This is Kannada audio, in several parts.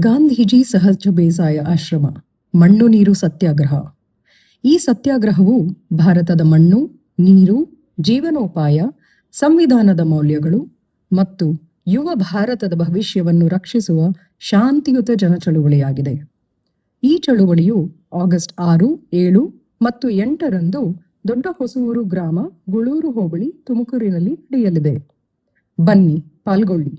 ಗಾಂಧೀಜಿ ಸಹಜ ಬೇಸಾಯ ಆಶ್ರಮ ಮಣ್ಣು ನೀರು ಸತ್ಯಾಗ್ರಹ. ಈ ಸತ್ಯಾಗ್ರಹವು ಭಾರತದ ಮಣ್ಣು, ನೀರು, ಜೀವನೋಪಾಯ, ಸಂವಿಧಾನದ ಮೌಲ್ಯಗಳು ಮತ್ತು ಯುವ ಭಾರತದ ಭವಿಷ್ಯವನ್ನು ರಕ್ಷಿಸುವ ಶಾಂತಿಯುತ ಜನಚಳುವಳಿಯಾಗಿದೆ. ಈ ಚಳುವಳಿಯು ಆಗಸ್ಟ್ 6, 7 ಮತ್ತು 8ರಂದು ದೊಡ್ಡ ಹೊಸೂರು ಗ್ರಾಮ, ಗುಳೂರು ಹೋಬಳಿ, ತುಮಕೂರಿನಲ್ಲಿ ನಡೆಯಲಿದೆ. ಬನ್ನಿ, ಪಾಲ್ಗೊಳ್ಳಿ.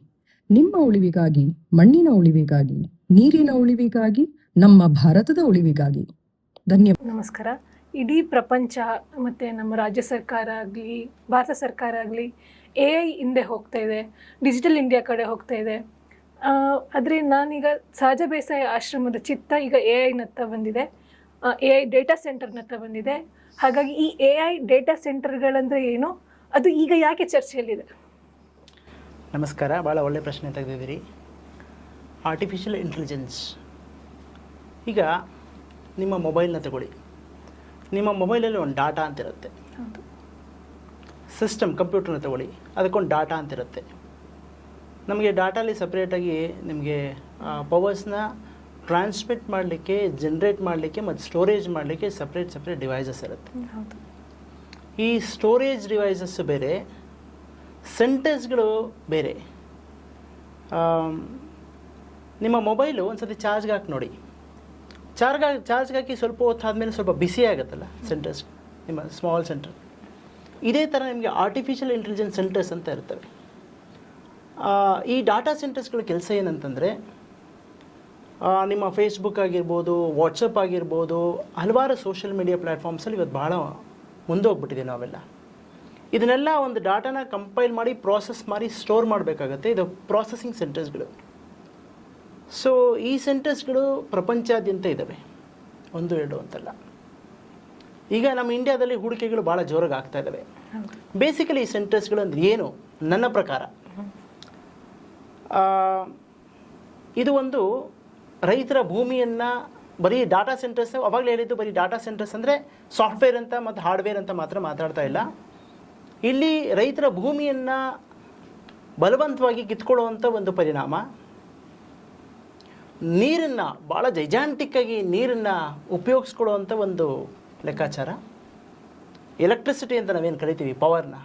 ನಿಮ್ಮ ಉಳಿವಿಗಾಗಿ, ಮಣ್ಣಿನ ಉಳಿವಿಗಾಗಿ, ನೀರಿನ ಉಳಿವಿಗಾಗಿ, ನಮ್ಮ ಭಾರತದ ಉಳಿವಿಗಾಗಿ. ಧನ್ಯವಾದ. ನಮಸ್ಕಾರ. ಇಡೀ ಪ್ರಪಂಚ ಮತ್ತು ನಮ್ಮ ರಾಜ್ಯ ಸರ್ಕಾರ ಆಗಲಿ, ಭಾರತ ಸರ್ಕಾರ ಆಗಲಿ AI ಹಿಂದೆ ಹೋಗ್ತಾ ಇದೆ, ಡಿಜಿಟಲ್ ಇಂಡಿಯಾ ಕಡೆ ಹೋಗ್ತಾ ಇದೆ. ಆದರೆ ನಾನೀಗ ಸಹಜ ಬೇಸಾಯ ಆಶ್ರಮದ ಚಿತ್ತ ಈಗ AI ಬಂದಿದೆ, AI ಡೇಟಾ ಸೆಂಟರ್ನತ್ತ ಬಂದಿದೆ. ಹಾಗಾಗಿ ಈ AI ಡೇಟಾ ಸೆಂಟರ್ಗಳಂದರೆ ಏನು, ಅದು ಈಗ ಯಾಕೆ ಚರ್ಚೆಯಲ್ಲಿದೆ? ನಮಸ್ಕಾರ. ಭಾಳ ಒಳ್ಳೆಯ ಪ್ರಶ್ನೆ ತೆಗೆದಿದ್ದೀರಿ. Artificial intelligence. ಈಗ ನಿಮ್ಮ ಮೊಬೈಲ್ನ ತಗೊಳ್ಳಿ. ನಿಮ್ಮ ಮೊಬೈಲಲ್ಲಿ ಒಂದು ಡಾಟಾ ಅಂತಿರುತ್ತೆ. ಸಿಸ್ಟಮ್, ಕಂಪ್ಯೂಟರ್ನ ತಗೊಳ್ಳಿ, ಅದಕ್ಕೊಂದು ಡಾಟಾ ಅಂತಿರುತ್ತೆ. ನಮಗೆ ಡಾಟಾಲಿ ಸಪ್ರೇಟಾಗಿ ನಿಮಗೆ ಪವರ್ಸ್ನ ಟ್ರಾನ್ಸ್ಮಿಟ್ ಮಾಡಲಿಕ್ಕೆ, ಜನ್ರೇಟ್ ಮಾಡಲಿಕ್ಕೆ ಮತ್ತು ಸ್ಟೋರೇಜ್ ಮಾಡಲಿಕ್ಕೆ ಸಪ್ರೇಟ್ ಡಿವೈಸಸ್ ಇರುತ್ತೆ. ಈ ಸ್ಟೋರೇಜ್ ಡಿವೈಸಸ್ ಬೇರೆ, ಸೆಂಟರ್ಸ್ಗಳು ಬೇರೆ. ನಿಮ್ಮ ಮೊಬೈಲು ಒಂದು ಸತಿ ಚಾರ್ಜ್ಗೆ ಹಾಕಿ ನೋಡಿ. ಚಾರ್ಜ್ಗೆ ಹಾಕಿ ಸ್ವಲ್ಪ ಹೊತ್ತು ಆದಮೇಲೆ ಸ್ವಲ್ಪ ಬಿಸಿ ಆಗುತ್ತಲ್ಲ ಸೆಂಟರ್ಸ್, ನಿಮ್ಮ ಸ್ಮಾಲ್ ಸೆಂಟರ್. ಇದೇ ಥರ ನಿಮಗೆ ಆರ್ಟಿಫಿಷಿಯಲ್ ಇಂಟೆಲಿಜೆನ್ಸ್ ಸೆಂಟರ್ಸ್ ಅಂತ ಇರ್ತವೆ. ಈ ಡಾಟಾ ಸೆಂಟರ್ಸ್ಗಳ ಕೆಲಸ ಏನಂತಂದರೆ, ನಿಮ್ಮ ಫೇಸ್ಬುಕ್ ಆಗಿರ್ಬೋದು, ವಾಟ್ಸಪ್ ಆಗಿರ್ಬೋದು, ಹಲವಾರು ಸೋಷಿಯಲ್ ಮೀಡಿಯಾ ಪ್ಲ್ಯಾಟ್ಫಾರ್ಮ್ಸಲ್ಲಿ ಇವತ್ತು ಭಾಳ ಮುಂದೋಗ್ಬಿಟ್ಟಿದೆ ನಾವೆಲ್ಲ. ಇದನ್ನೆಲ್ಲ ಒಂದು ಡಾಟಾನ ಕಂಪೈಲ್ ಮಾಡಿ, ಪ್ರಾಸೆಸ್ ಮಾಡಿ, ಸ್ಟೋರ್ ಮಾಡಬೇಕಾಗತ್ತೆ. ಇದು ಪ್ರಾಸೆಸಿಂಗ್ ಸೆಂಟರ್ಸ್ಗಳು. ಸೊ ಈ ಸೆಂಟರ್ಸ್ಗಳು ಪ್ರಪಂಚಾದ್ಯಂತ ಇದ್ದಾವೆ, 1-2 ಅಂತಲ್ಲ. ಈಗ ನಮ್ಮ ಇಂಡಿಯಾದಲ್ಲಿ ಹೂಡಿಕೆಗಳು ಭಾಳ ಜೋರಾಗಿ ಆಗ್ತಾ ಇದ್ದಾವೆ. ಬೇಸಿಕಲಿ ಈ ಸೆಂಟರ್ಸ್ಗಳು ಅಂದರೆ ಏನು ನನ್ನ ಪ್ರಕಾರ, ಇದು ಒಂದು ರೈತರ ಭೂಮಿಯನ್ನು ಬರೀ ಡಾಟಾ ಸೆಂಟರ್ಸ್, ಅವಾಗಲೇ ಹೇಳಿದ್ದು ಬರೀ ಡಾಟಾ ಸೆಂಟರ್ಸ್ ಅಂದರೆ ಸಾಫ್ಟ್ವೇರ್ ಅಂತ ಮತ್ತು ಹಾರ್ಡ್ವೇರ್ ಅಂತ ಮಾತ್ರ ಮಾತಾಡ್ತಾ ಇಲ್ಲ. ಇಲ್ಲಿ ರೈತರ ಭೂಮಿಯನ್ನು ಬಲವಂತವಾಗಿ ಕಿತ್ಕೊಳ್ಳುವಂಥ ಒಂದು ಪರಿಣಾಮ, ನೀರನ್ನು ಭಾಳ ಜೈಜಾಂಟಿಕ್ಕಾಗಿ ನೀರನ್ನು ಉಪಯೋಗಿಸ್ಕೊಳ್ಳುವಂಥ ಒಂದು ಲೆಕ್ಕಾಚಾರ, ಎಲೆಕ್ಟ್ರಿಸಿಟಿ ಅಂತ ನಾವೇನು ಕರಿತೀವಿ, ಪವರ್ನ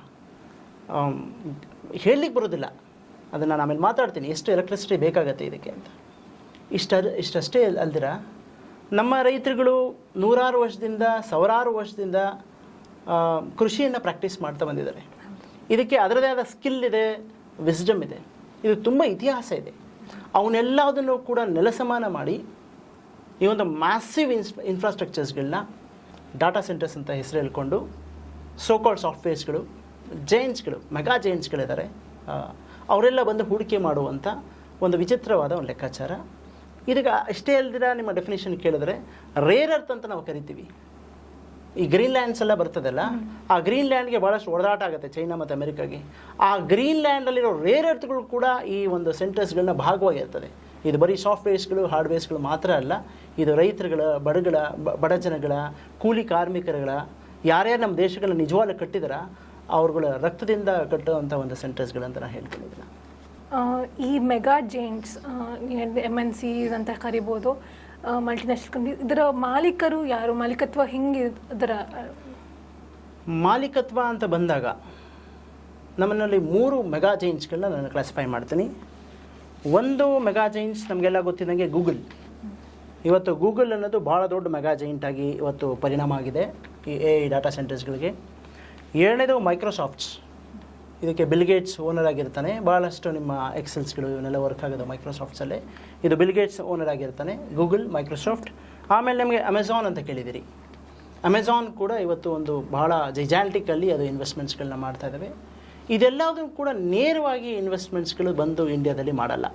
ಹೇಳಲಿಕ್ಕೆ ಬರೋದಿಲ್ಲ. ಅದನ್ನು ನಾನು ಆಮೇಲೆ ಮಾತಾಡ್ತೀನಿ ಎಷ್ಟು ಎಲೆಕ್ಟ್ರಿಸಿಟಿ ಬೇಕಾಗತ್ತೆ ಇದಕ್ಕೆ ಅಂತ. ಇಷ್ಟಷ್ಟೇ ಅಲ್ದಿರ ನಮ್ಮ ರೈತರುಗಳು ನೂರಾರು ವರ್ಷದಿಂದ, ಸಾವಿರಾರು ವರ್ಷದಿಂದ ಕೃಷಿಯನ್ನು ಪ್ರಾಕ್ಟೀಸ್ ಮಾಡ್ತಾ ಬಂದಿದ್ದಾರೆ. ಇದಕ್ಕೆ ಅದರದೇ ಆದ ಸ್ಕಿಲ್ ಇದೆ, ವಿಸ್ಡಮ್ ಇದೆ, ಇದು ತುಂಬ ಇತಿಹಾಸ ಇದೆ. ಅವನ್ನೆಲ್ಲದನ್ನು ಕೂಡ ನೆಲಸಮಾನ ಮಾಡಿ ಈ ಒಂದು ಮ್ಯಾಸಿವ್ ಇನ್ಫ್ರಾಸ್ಟ್ರಕ್ಚರ್ಸ್ಗಳನ್ನ ಡಾಟಾ ಸೆಂಟರ್ಸ್ ಅಂತ ಹೆಸರು ಹೇಳ್ಕೊಂಡು ಸೋಕಾಲ್ಡ್ ಸಾಫ್ಟ್ವೇರ್ಸ್ಗಳು, ಜೈಂಟ್ಸ್ಗಳು, ಮೆಗಾ ಜೈಂಟ್ಸ್ಗಳಿದ್ದಾರೆ, ಅವರೆಲ್ಲ ಬಂದು ಹೂಡಿಕೆ ಮಾಡುವಂಥ ಒಂದು ವಿಚಿತ್ರವಾದ ಒಂದು ಲೆಕ್ಕಾಚಾರ. ಇದಕ್ಕೆ ಅಷ್ಟೇ ಅಲ್ದಿರ ನಿಮ್ಮ ಡೆಫಿನೇಷನ್ ಕೇಳಿದ್ರೆ ರೇರ್ ಅರ್ತ್ ಅಂತ ನಾವು ಕರಿತೀವಿ. ಈ ಗ್ರೀನ್ ಲ್ಯಾಂಡ್ಸ್ ಎಲ್ಲ ಬರ್ತದಲ್ಲ, ಆ ಗ್ರೀನ್ ಲ್ಯಾಂಡ್ಗೆ ಭಾಳಷ್ಟು ಒಡೆದಾಟ ಆಗುತ್ತೆ ಚೈನಾ ಮತ್ತು ಅಮೆರಿಕಾಗೆ. ಆ ಗ್ರೀನ್ ಲ್ಯಾಂಡಲ್ಲಿರೋ ರೇರ್ ಅರ್ಥಗಳು ಕೂಡ ಈ ಒಂದು ಸೆಂಟರ್ಸ್ಗಳನ್ನ ಭಾಗವಾಗಿರ್ತದೆ. ಇದು ಬರೀ ಸಾಫ್ಟ್ವೇರ್ಸ್ಗಳು, ಹಾರ್ಡ್ವೇರ್ಸ್ಗಳು ಮಾತ್ರ ಅಲ್ಲ, ಇದು ರೈತರುಗಳ, ಬಡ ಜನಗಳ, ಕೂಲಿ ಕಾರ್ಮಿಕರುಗಳ, ಯಾರ್ಯಾರು ನಮ್ಮ ದೇಶಗಳನ್ನ ನಿಜವಾಗ್ಲೂ ಕಟ್ಟಿದಾರ ಅವ್ರುಗಳ ರಕ್ತದಿಂದ ಕಟ್ಟುವಂಥ ಒಂದು ಸೆಂಟರ್ಸ್ಗಳಂತ ನಾನು ಹೇಳ್ಕೊಂಡಿದ್ದೀನಿ. ಈ ಮೆಗಾ ಜೈಂಟ್ಸ್, MNCs ಅಂತ ಕರಿಬೋದು, ಮಲ್ಟಿನ್ಯಾಷನಲ್ ಕಂಪ್ನಿ, ಇದರ ಮಾಲೀಕರು ಯಾರು, ಮಾಲೀಕತ್ವ ಹಿಂಗೆ, ಅದರ ಮಾಲೀಕತ್ವ ಅಂತ ಬಂದಾಗ ನಮ್ಮಲ್ಲಿ 3 ಮೆಗಾ ಜೈಂಟ್ಸ್ಗಳನ್ನ ನಾನು ಕ್ಲಾಸಿಫೈ ಮಾಡ್ತೀನಿ. ಒಂದು ಮೆಗಾ ಜೈಂಟ್ಸ್ ನಮಗೆಲ್ಲ ಗೊತ್ತಿದ್ದಂಗೆ ಗೂಗಲ್. ಇವತ್ತು ಗೂಗಲ್ ಅನ್ನೋದು ಭಾಳ ದೊಡ್ಡ ಮೆಗಾ ಜೈಂಟ್ ಆಗಿ ಇವತ್ತು ಪರಿಣಾಮ ಆಗಿದೆ ಈ AI ಡಾಟಾ ಸೆಂಟರ್ಸ್ಗಳಿಗೆ. ಎರಡನೇದು ಮೈಕ್ರೋಸಾಫ್ಟ್ಸ್. ಇದಕ್ಕೆ ಬಿಲ್ಗೇಟ್ಸ್ ಓನರ್ ಆಗಿರ್ತಾನೆ. ಭಾಳಷ್ಟು ನಿಮ್ಮ ಎಕ್ಸೆಲ್ಸ್ಗಳು ಇವನ್ನೆಲ್ಲ ವರ್ಕ್ ಆಗೋದು ಮೈಕ್ರೋಸಾಫ್ಟ್ಸಲ್ಲೇ. ಇದು ಬಿಲ್ಗೇಟ್ಸ್ ಓನರ್ ಆಗಿರ್ತಾನೆ, ಗೂಗಲ್, ಮೈಕ್ರೋಸಾಫ್ಟ್. ಆಮೇಲೆ ನಿಮಗೆ ಅಮೆಝಾನ್ ಅಂತ ಕೇಳಿದಿರಿ. ಅಮೆಝಾನ್ ಕೂಡ ಇವತ್ತು ಒಂದು ಭಾಳ ಜೈಜಾಂಟಿಕಲ್ಲಿ ಅದು ಇನ್ವೆಸ್ಟ್ಮೆಂಟ್ಸ್ಗಳನ್ನ ಮಾಡ್ತಾ ಇದ್ದಾವೆ. ಇದೆಲ್ಲದೂ ಕೂಡ ನೇರವಾಗಿ ಇನ್ವೆಸ್ಟ್ಮೆಂಟ್ಸ್ಗಳು ಬಂದು ಇಂಡಿಯಾದಲ್ಲಿ ಮಾಡಲ್ಲ.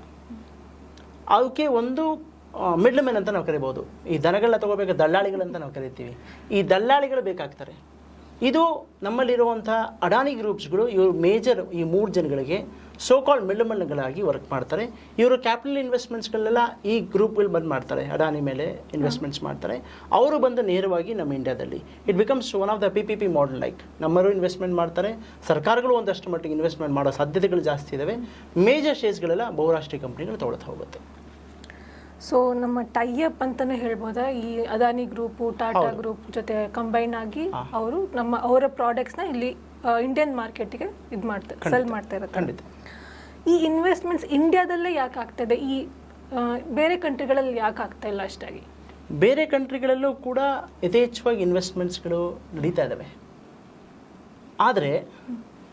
ಅದಕ್ಕೆ ಒಂದು ಮಿಡ್ಲ್ ಮೆನ್ ಅಂತ ನಾವು ಕರಿಬೋದು. ಈ ದನಗಳನ್ನ ತೊಗೋಬೇಕು ದಲ್ಲಾಳಿಗಳಂತ ನಾವು ಕರಿತೀವಿ. ಈ ದಲ್ಲಾಳಿಗಳು ಬೇಕಾಗ್ತಾರೆ. ಇದು ನಮ್ಮಲ್ಲಿರುವಂಥ ಅಡಾನಿ ಗ್ರೂಪ್ಸ್ಗಳು, ಇವರು ಮೇಜರ್ ಈ 3 ಜನಗಳಿಗೆ ಸೋಕಾಲ್ಡ್ ಮಿಡ್ಲ್ಮನ್ಗಳಾಗಿ ವರ್ಕ್ ಮಾಡ್ತಾರೆ. ಇವರು ಕ್ಯಾಪಿಟಲ್ ಇನ್ವೆಸ್ಟ್ಮೆಂಟ್ಸ್ಗಳೆಲ್ಲ ಈ ಗ್ರೂಪ್ಗಳು ಬಂದು ಮಾಡ್ತಾರೆ, ಅಡಾನಿ ಮೇಲೆ ಇನ್ವೆಸ್ಟ್ಮೆಂಟ್ಸ್ ಮಾಡ್ತಾರೆ. ಅವರು ಬಂದು ನೇರವಾಗಿ ನಮ್ಮ ಇಂಡಿಯಾದಲ್ಲಿ it becomes one of the PPP model. Like ನಮ್ಮವರು ಇನ್ವೆಸ್ಟ್ಮೆಂಟ್ ಮಾಡ್ತಾರೆ, ಸರ್ಕಾರಗಳು ಒಂದಷ್ಟು ಮಟ್ಟಿಗೆ ಇನ್ವೆಸ್ಟ್ಮೆಂಟ್ ಮಾಡೋ ಸಾಧ್ಯತೆಗಳು ಜಾಸ್ತಿ ಇದ್ದಾವೆ. ಮೇಜರ್ ಶೇರ್ಸ್ಗಳೆಲ್ಲ ಬಹುರಾಷ್ಟ್ರೀಯ ಕಂಪ್ನಿಗಳು ತೊಗೊಳ್ತಾ ಹೋಗುತ್ತೆ. ಸೊ ನಮ್ಮ ಟೈಅಪ್ ಅಂತಾನೆ ಹೇಳ್ಬೋದಾ ಈ ಅದಾನಿ ಗ್ರೂಪು ಟಾಟಾ ಹೌದು. ಗ್ರೂಪ್ ಜೊತೆ ಕಂಬೈನ್ ಆಗಿ ಅವರು ಅವರ ಪ್ರಾಡಕ್ಟ್ಸ್ನ ಇಲ್ಲಿ ಇಂಡಿಯನ್ ಮಾರ್ಕೆಟ್ಗೆ ಇದು ಮಾಡ್ತಾರೆ ಸೆಲ್ ಮಾಡ್ತಾ ಇರ್ತಾರೆ. ಖಂಡಿತ. ಈ ಇನ್ವೆಸ್ಟ್ಮೆಂಟ್ಸ್ ಇಂಡಿಯಾದಲ್ಲೇ ಯಾಕೆ ಆಗ್ತಾಯಿದೆ, ಈ ಬೇರೆ ಕಂಟ್ರಿಗಳಲ್ಲಿ ಯಾಕೆ ಆಗ್ತಾ ಇಲ್ಲ ಅಷ್ಟಾಗಿ? ಬೇರೆ ಕಂಟ್ರಿಗಳಲ್ಲೂ ಕೂಡ ಯಥೇಚ್ಛವಾಗಿ ಇನ್ವೆಸ್ಟ್ಮೆಂಟ್ಸ್ಗಳು ನಡೀತಾ ಇದ್ದಾವೆ. ಆದರೆ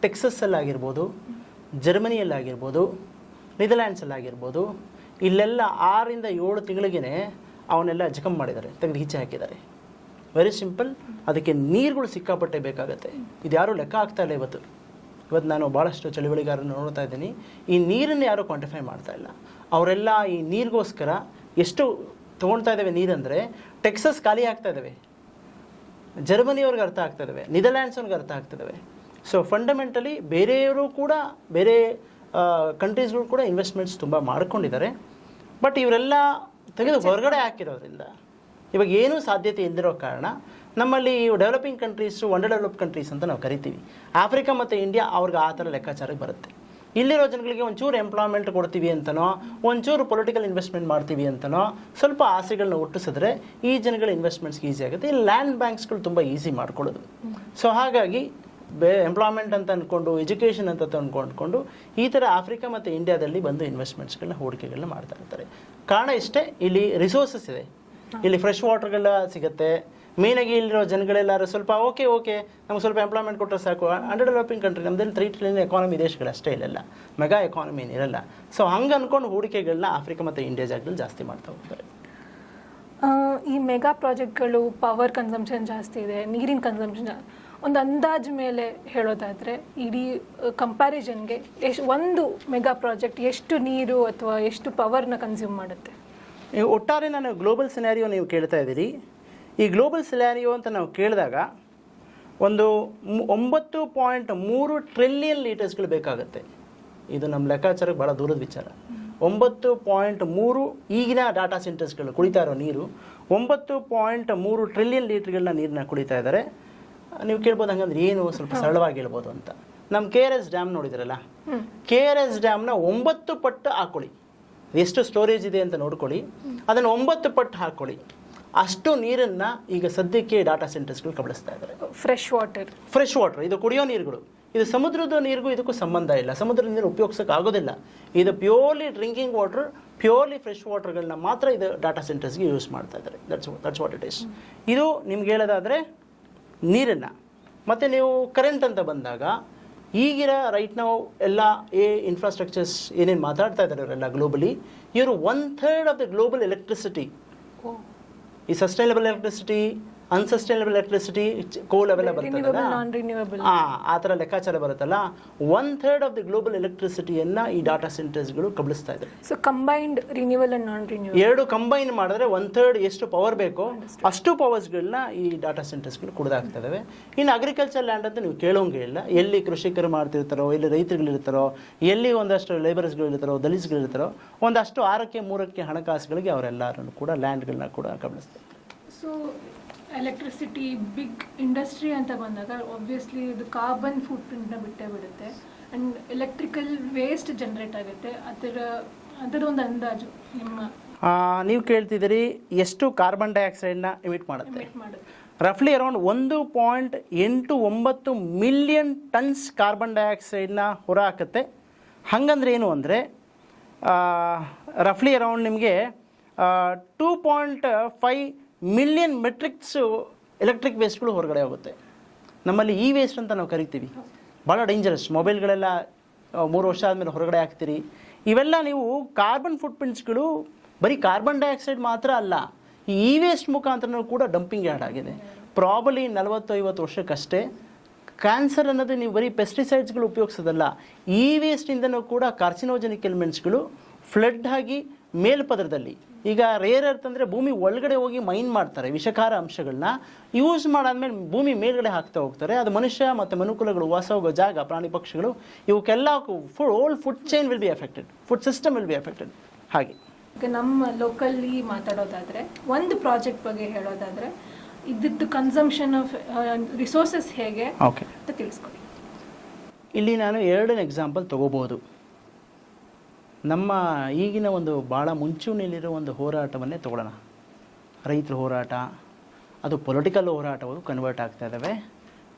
ಟೆಕ್ಸಸ್ಸಲ್ಲಾಗಿರ್ಬೋದು, ಜರ್ಮನಿಯಲ್ಲಾಗಿರ್ಬೋದು, ನೆದರ್ಲ್ಯಾಂಡ್ಸಲ್ಲಾಗಿರ್ಬೋದು, ಇಲ್ಲೆಲ್ಲ 6 ರಿಂದ 7 ತಿಂಗಳಿಗೇ ಅವನ್ನೆಲ್ಲ ಜಖಮ್ ಮಾಡಿದ್ದಾರೆ, ತೆಗೆದು ಈಚೆ ಹಾಕಿದ್ದಾರೆ. ವೆರಿ ಸಿಂಪಲ್, ಅದಕ್ಕೆ ನೀರುಗಳು ಸಿಕ್ಕಾಪಟ್ಟೆ ಬೇಕಾಗತ್ತೆ. ಇದು ಯಾರೂ ಲೆಕ್ಕ ಆಗ್ತಾ ಇಲ್ಲ. ಇವತ್ತು ನಾನು ಭಾಳಷ್ಟು ಚಳುವಳಿಗಾರನ್ನು ನೋಡ್ತಾ ಇದ್ದೀನಿ, ಈ ನೀರನ್ನು ಯಾರೂ ಕ್ವಾಂಟಿಫೈ ಮಾಡ್ತಾ ಇಲ್ಲ. ಅವರೆಲ್ಲ ಈ ನೀರಿಗೋಸ್ಕರ ಎಷ್ಟು ತೊಗೊಳ್ತಾ ಇದ್ದಾವೆ ನೀರಂದರೆ, ಟೆಕ್ಸಸ್ ಖಾಲಿ ಆಗ್ತಾ ಇದ್ದಾವೆ, ಜರ್ಮನಿಯವ್ರಿಗೆ ಅರ್ಥ ಆಗ್ತಾ ಇದ್ದಾವೆ, ನೆದರ್ಲ್ಯಾಂಡ್ಸ್ವ್ರಿಗೆ ಅರ್ಥ ಆಗ್ತಿದ್ದಾವೆ. ಸೊ ಫಂಡಮೆಂಟಲಿ ಬೇರೆಯವರು ಕೂಡ, ಬೇರೆ ಕಂಟ್ರೀಸ್ಗಳು ಕೂಡ ಇನ್ವೆಸ್ಟ್ಮೆಂಟ್ಸ್ ತುಂಬ ಮಾಡ್ಕೊಂಡಿದ್ದಾರೆ. ಬಟ್ ಇವರೆಲ್ಲ ತೆಗೆದು ಹೊರಗಡೆ ಹಾಕಿರೋದ್ರಿಂದ ಇವಾಗ ಏನೂ ಸಾಧ್ಯತೆ ಇಲ್ದಿರೋ ಕಾರಣ ನಮ್ಮಲ್ಲಿ developing countries, under develop countries ಅಂತ ನಾವು ಕರಿತೀವಿ. ಆಫ್ರಿಕಾ ಮತ್ತು ಇಂಡಿಯಾ ಅವ್ರಿಗೆ ಆ ಥರ ಲೆಕ್ಕಾಚಾರಕ್ಕೆ ಬರುತ್ತೆ. ಇಲ್ಲಿರೋ ಜನಗಳಿಗೆ ಒಂಚೂರು ಎಂಪ್ಲಾಯ್ಮೆಂಟ್ ಕೊಡ್ತೀವಿ ಅಂತನೋ, ಒಂಚೂರು ಪೊಲಿಟಿಕಲ್ ಇನ್ವೆಸ್ಟ್ಮೆಂಟ್ ಮಾಡ್ತೀವಿ ಅಂತನೋ ಸ್ವಲ್ಪ ಆಸೆಗಳನ್ನ ಹುಟ್ಟಿಸಿದ್ರೆ ಈ ಜನಗಳ ಇನ್ವೆಸ್ಟ್ಮೆಂಟ್ಸ್ಗೆ ಈಸಿ ಆಗುತ್ತೆ. ಇಲ್ಲಿ ಲ್ಯಾಂಡ್ ಬ್ಯಾಂಕ್ಸ್ಗಳು ತುಂಬ ಈಸಿ ಮಾಡ್ಕೊಳ್ಳೋದು. ಸೊ ಹಾಗಾಗಿ ಎಂಪ್ಲಾಯ್ಮೆಂಟ್ ಅಂತ ಅಂದ್ಕೊಂಡು, ಎಜುಕೇಷನ್ ಅಂತ ಅಂದ್ಕೊಂಡು ಈ ಥರ ಆಫ್ರಿಕಾ ಮತ್ತು ಇಂಡಿಯಾದಲ್ಲಿ ಬಂದು ಇನ್ವೆಸ್ಟ್ಮೆಂಟ್ಸ್ಗಳನ್ನ, ಹೂಡಿಕೆಗಳನ್ನ ಮಾಡ್ತಾ ಇರ್ತಾರೆ. ಕಾರಣ ಇಷ್ಟೇ, ಇಲ್ಲಿ ರಿಸೋರ್ಸಸ್ ಇದೆ, ಇಲ್ಲಿ ಫ್ರೆಶ್ ವಾಟರ್ಗೆಲ್ಲ ಸಿಗುತ್ತೆ. ಮೇನಾಗಿ ಇಲ್ಲಿರೋ ಜನಗಳೆಲ್ಲರೂ ಸ್ವಲ್ಪ ಓಕೆ ನಮ್ಗೆ ಸ್ವಲ್ಪ ಎಂಪ್ಲಾಯ್ಮೆಂಟ್ ಕೊಟ್ಟರೆ ಸಾಕು. ಅಂಡರ್ ಡೆವಲಪಿಂಗ್ ಕಂಟ್ರಿ ನಮ್ಮದಲ್ಲಿ 3 ಟ್ರಿಲಿಯನ್ ಎಕಾನಮಿ ದೇಶಗಳಷ್ಟೇ ಇರಲ್ಲ, ಮೆಗಾ ಎಕಾನಮಿ ಏನಿರಲ್ಲ. ಸೊ ಹಂಗೆ ಅಂದ್ಕೊಂಡು ಹೂಡಿಕೆಗಳನ್ನ ಆಫ್ರಿಕಾ ಮತ್ತು ಇಂಡಿಯಾ ಜಾಗದಲ್ಲಿ ಜಾಸ್ತಿ ಮಾಡ್ತಾ ಹೋಗ್ತಾರೆ. ಈ ಮೆಗಾ ಪ್ರಾಜೆಕ್ಟ್ಗಳು ಪವರ್ ಕನ್ಸಂಪ್ಷನ್ ಜಾಸ್ತಿ ಇದೆ, ನೀರಿನ ಕನ್ಸಂಪ್ಷನ್ ಒಂದು ಅಂದಾಜು ಮೇಲೆ ಹೇಳೋದಾದರೆ ಇಡೀ ಕಂಪ್ಯಾರಿಸನ್ಗೆ ಒಂದು ಮೆಗಾ ಪ್ರಾಜೆಕ್ಟ್ ಎಷ್ಟು ನೀರು ಅಥವಾ ಎಷ್ಟು ಪವರ್ನ ಕನ್ಸ್ಯೂಮ್ ಮಾಡುತ್ತೆ? ಒಟ್ಟಾರೆ ನಾನು ಗ್ಲೋಬಲ್ ಸಿನಾರಿಯೋ ನೀವು ಕೇಳ್ತಾ ಇದ್ದೀರಿ. ಈ ಗ್ಲೋಬಲ್ ಸಿನಾರಿಯೋ ಅಂತ ನಾವು ಕೇಳಿದಾಗ ಒಂದು 9.3 ಟ್ರಿಲಿಯನ್ ಲೀಟರ್ಸ್ಗಳು ಬೇಕಾಗುತ್ತೆ. ಇದು ನಮ್ಮ ಲೆಕ್ಕಾಚಾರಕ್ಕೆ ಭಾಳ ದೂರದ ವಿಚಾರ. 9.3 ಈಗಿನ ಡಾಟಾ ಸೆಂಟರ್ಸ್ಗಳು ಕುಡಿತಾ ಇರೋ ನೀರು 9.3 ಟ್ರಿಲಿಯನ್ ಲೀಟರ್ಗಳನ್ನ ನೀರನ್ನ ಕುಡಿತಾ ಇದ್ದಾರೆ. ನೀವು ಕೇಳ್ಬೋದು ಹಂಗಂದ್ರೆ ಏನು, ಸ್ವಲ್ಪ ಸರಳವಾಗಿ ಹೇಳ್ಬೋದು ಅಂತ. ನಮ್ಮ KRS ಡ್ಯಾಮ್ ನೋಡಿದ್ರಲ್ಲ, KRS ಡ್ಯಾಮ್ನ 9 ಪಟ್ಟು ಹಾಕ್ಕೊಳ್ಳಿ, ಎಷ್ಟು ಸ್ಟೋರೇಜ್ ಇದೆ ಅಂತ ನೋಡ್ಕೊಳ್ಳಿ, ಅದನ್ನು 9 ಪಟ್ಟು ಹಾಕ್ಕೊಳ್ಳಿ. ಅಷ್ಟು ನೀರನ್ನು ಈಗ ಸದ್ಯಕ್ಕೆ ಡಾಟಾ ಸೆಂಟರ್ಸ್ಗಳು ಕಬಳಿಸ್ತಾ ಇದ್ದಾರೆ. ಫ್ರೆಶ್ ವಾಟರ್ ಇದು ಕುಡಿಯೋ ನೀರುಗಳು. ಇದು ಸಮುದ್ರದ ನೀರಿಗೂ ಇದಕ್ಕೂ ಸಂಬಂಧ ಇಲ್ಲ. ಸಮುದ್ರದ ನೀರು ಉಪಯೋಗಿಸೋಕೆ ಆಗೋದಿಲ್ಲ. ಇದು purely drinking water, purely fresh ವಾಟರ್ಗಳನ್ನ ಮಾತ್ರ ಇದು ಡಾಟಾ ಸೆಂಟರ್ಸ್ಗೆ ಯೂಸ್ ಮಾಡ್ತಾ ಇದ್ದಾರೆ. That's what it is. ಇದು ನಿಮ್ಗೆ ಹೇಳೋದಾದರೆ ನೀರನ್ನು. ಮತ್ತು ನೀವು ಕರೆಂಟ್ ಅಂತ ಬಂದಾಗ ಈಗಿರ ರೈಟ್ ನಾವು ಎಲ್ಲ ಇನ್ಫ್ರಾಸ್ಟ್ರಕ್ಚರ್ಸ್ ಏನೇನು ಮಾತಾಡ್ತಾ ಇದ್ದಾರೆ ಇವರೆಲ್ಲ ಗ್ಲೋಬಲಿ, ಇವರು 1/3 ಆಫ್ ದ ಗ್ಲೋಬಲ್ ಎಲೆಕ್ಟ್ರಿಸಿಟಿ, ಈ ಸಸ್ಟೈನಬಲ್ ಎಲೆಕ್ಟ್ರಿಸಿಟಿ, ಅನ್ಸಸ್ಟೈನಬಲ್ ಎಲೆಕ್ಟ್ರಿಸಿಟಿ, ಕೋಲ್ ಅವೆಲ್ಲ ಬರ್ತದಲ್ಲ, ಆ ಥರ ಲೆಕ್ಕಾಚಾರ ಬರುತ್ತಲ್ಲ, 1/3 ಆಫ್ ದಿ ಗ್ಲೋಬಲ್ ಎಲೆಕ್ಟ್ರಿಸಿಟಿಯನ್ನು ಈ ಡಾಟಾ ಸೆಂಟರ್ಸ್ಗಳು ಕಬಳಿಸ್ತಾ ಇದ್ದಾರೆ. So combined renewal and non renewal ಎರಡು ಕಂಬೈನ್ ಮಾಡಿದ್ರೆ 1/3 ಎಷ್ಟು ಪವರ್ ಬೇಕೋ ಅಷ್ಟು ಪವರ್ಸ್ಗಳನ್ನ ಈ ಡಾಟಾ ಸೆಂಟರ್ಸ್ಗಳು ಕುಡಿದಾಗ್ತಾ ಇದ್ದಾವೆ. ಇನ್ನು ಅಗ್ರಿಕಲ್ಚರ್ ಲ್ಯಾಂಡ್ ಅಂತ ನೀವು ಕೇಳೋಂಗೆ ಇಲ್ಲ. ಎಲ್ಲಿ ಕೃಷಿಕರು ಮಾಡ್ತಿರ್ತಾರೋ, ಎಲ್ಲಿ ರೈತರುಗಳಿರ್ತಾರೋ, ಎಲ್ಲಿ ಒಂದಷ್ಟು ಲೇಬರ್ಸ್ಗಳಿರ್ತಾರೋ, ದಲಿತ್ಸ್ಗಳಿರ್ತಾರೋ, ಒಂದಷ್ಟು 6ಕ್ಕೆ 3ಕ್ಕೆ ಹಣಕಾಸುಗಳಿಗೆ ಅವರೆಲ್ಲರೂ ಕೂಡ ಲ್ಯಾಂಡ್ಗಳನ್ನ ಕೂಡ ಕಬಳಿಸ್ತಾರೆ. ಸೊ ಎಲೆಕ್ಟ್ರಿಸಿಟಿ ಬಿಗ್ ಇಂಡಸ್ಟ್ರಿ ಅಂತ ಬಂದಾಗ ಆಬ್ವಿಯಸ್ಲಿ ಇದು ಕಾರ್ಬನ್ ಫುಟ್ ಪ್ರಿಂಟ್ನ ಬಿಟ್ಟೇ ಬಿಡುತ್ತೆ. ಆ್ಯಂಡ್ ಎಲೆಕ್ಟ್ರಿಕಲ್ ವೇಸ್ಟ್ ಜನರೇಟ್ ಆಗುತ್ತೆ. ಅದರೊಂದು ಅಂದಾಜು ನಿಮ್ಮ ನೀವು ಕೇಳ್ತಿದ್ದೀರಿ ಎಷ್ಟು ಕಾರ್ಬನ್ ಡೈಆಕ್ಸೈಡ್ನ ಎಮಿಟ್ ಮಾಡುತ್ತೆ? ರಫ್ಲಿ ಅರೌಂಡ್ 1.89 ಮಿಲಿಯನ್ ಟನ್ಸ್ ಕಾರ್ಬನ್ ಡೈಆಕ್ಸೈಡ್ನ ಹೊರಹಾಕುತ್ತೆ. ಹಾಗಂದ್ರೆ ಏನು ಅಂದರೆ ರಫ್ಲಿ ಅರೌಂಡ್ ನಿಮಗೆ 2.5 ಮಿಲಿಯನ್ ಮೆಟ್ರಿಕ್ಸು ಎಲೆಕ್ಟ್ರಿಕ್ ವೇಸ್ಟ್ಗಳು ಹೊರಗಡೆ ಹೋಗುತ್ತೆ. ನಮ್ಮಲ್ಲಿ ಈ ವೇಸ್ಟ್ ಅಂತ ನಾವು ಕರಿತೀವಿ, ಭಾಳ ಡೇಂಜರಸ್. ಮೊಬೈಲ್ಗಳೆಲ್ಲ 3 ವರ್ಷ ಆದಮೇಲೆ ಹೊರಗಡೆ ಹಾಕ್ತೀರಿ. ಇವೆಲ್ಲ ನೀವು ಕಾರ್ಬನ್ ಫುಟ್ ಪ್ರಿಂಟ್ಸ್ಗಳು ಬರೀ ಕಾರ್ಬನ್ ಡೈಆಕ್ಸೈಡ್ ಮಾತ್ರ ಅಲ್ಲ, ಈ ವೇಸ್ಟ್ ಮುಖಾಂತರ ಕೂಡ ಡಂಪಿಂಗ್ ಯಾರ್ಡ್ ಆಗಿದೆ. ಪ್ರಾಬಲಿ 40-50 ವರ್ಷಕ್ಕಷ್ಟೇ ಕ್ಯಾನ್ಸರ್ ಅನ್ನೋದು ನೀವು ಬರೀ ಪೆಸ್ಟಿಸೈಡ್ಸ್ಗಳು ಉಪಯೋಗಿಸೋದಲ್ಲ, ಈ ವೇಸ್ಟಿಂದನೂ ಕೂಡ ಕಾರ್ಸಿನೋಜೆನಿಕ್ ಎಲಿಮೆಂಟ್ಸ್ಗಳು ಫ್ಲಡ್ ಆಗಿ ಮೇಲ್ಪದರದಲ್ಲಿ, ಈಗ ರೇರ್ ಅರ್ತ್ ಅಂದರೆ ಭೂಮಿ ಒಳಗಡೆ ಹೋಗಿ ಮೈನ್ ಮಾಡ್ತಾರೆ, ವಿಷಕಾರ ಅಂಶಗಳನ್ನ ಯೂಸ್ ಮಾಡಾದ್ಮೇಲೆ ಭೂಮಿ ಮೇಲ್ಗಡೆ ಹಾಕ್ತಾ ಹೋಗ್ತಾರೆ. ಅದು ಮನುಷ್ಯ ಮತ್ತು ಮನುಕುಲಗಳು ವಾಸ ಹೋಗೋ ಜಾಗ, ಪ್ರಾಣಿ ಪಕ್ಷಿಗಳು, ಇವಕ್ಕೆಲ್ಲ whole food chain will be affected, food system will be affected. ಹಾಗೆ ಈಗ ನಮ್ಮ ಲೋಕಲ್ಲಿ ಮಾತಾಡೋದಾದರೆ, ಒಂದು ಪ್ರಾಜೆಕ್ಟ್ ಬಗ್ಗೆ ಹೇಳೋದಾದರೆ, ಇದ್ದಿದ್ದು ಕನ್ಸಂಪ್ಷನ್ ಆಫ್ ರಿಸೋರ್ಸಸ್ ಹೇಗೆ ಅಂತ ತಿಳಿಸ್ಕೊಡಿ. ಇಲ್ಲಿ ನಾನು 2 ಎಕ್ಸಾಂಪಲ್ ತೊಗೋಬೋದು. ನಮ್ಮ ಈಗಿನ ಒಂದು ಭಾಳ ಮುಂಚೂಣಿಯಲ್ಲಿರೋ ಒಂದು ಹೋರಾಟವನ್ನೇ ತಗೊಳ್ಳೋಣ. ರೈತರ ಹೋರಾಟ, ಅದು ಪೊಲಿಟಿಕಲ್ ಹೋರಾಟವು ಕನ್ವರ್ಟ್ ಆಗ್ತಾ ಇದ್ದಾವೆ.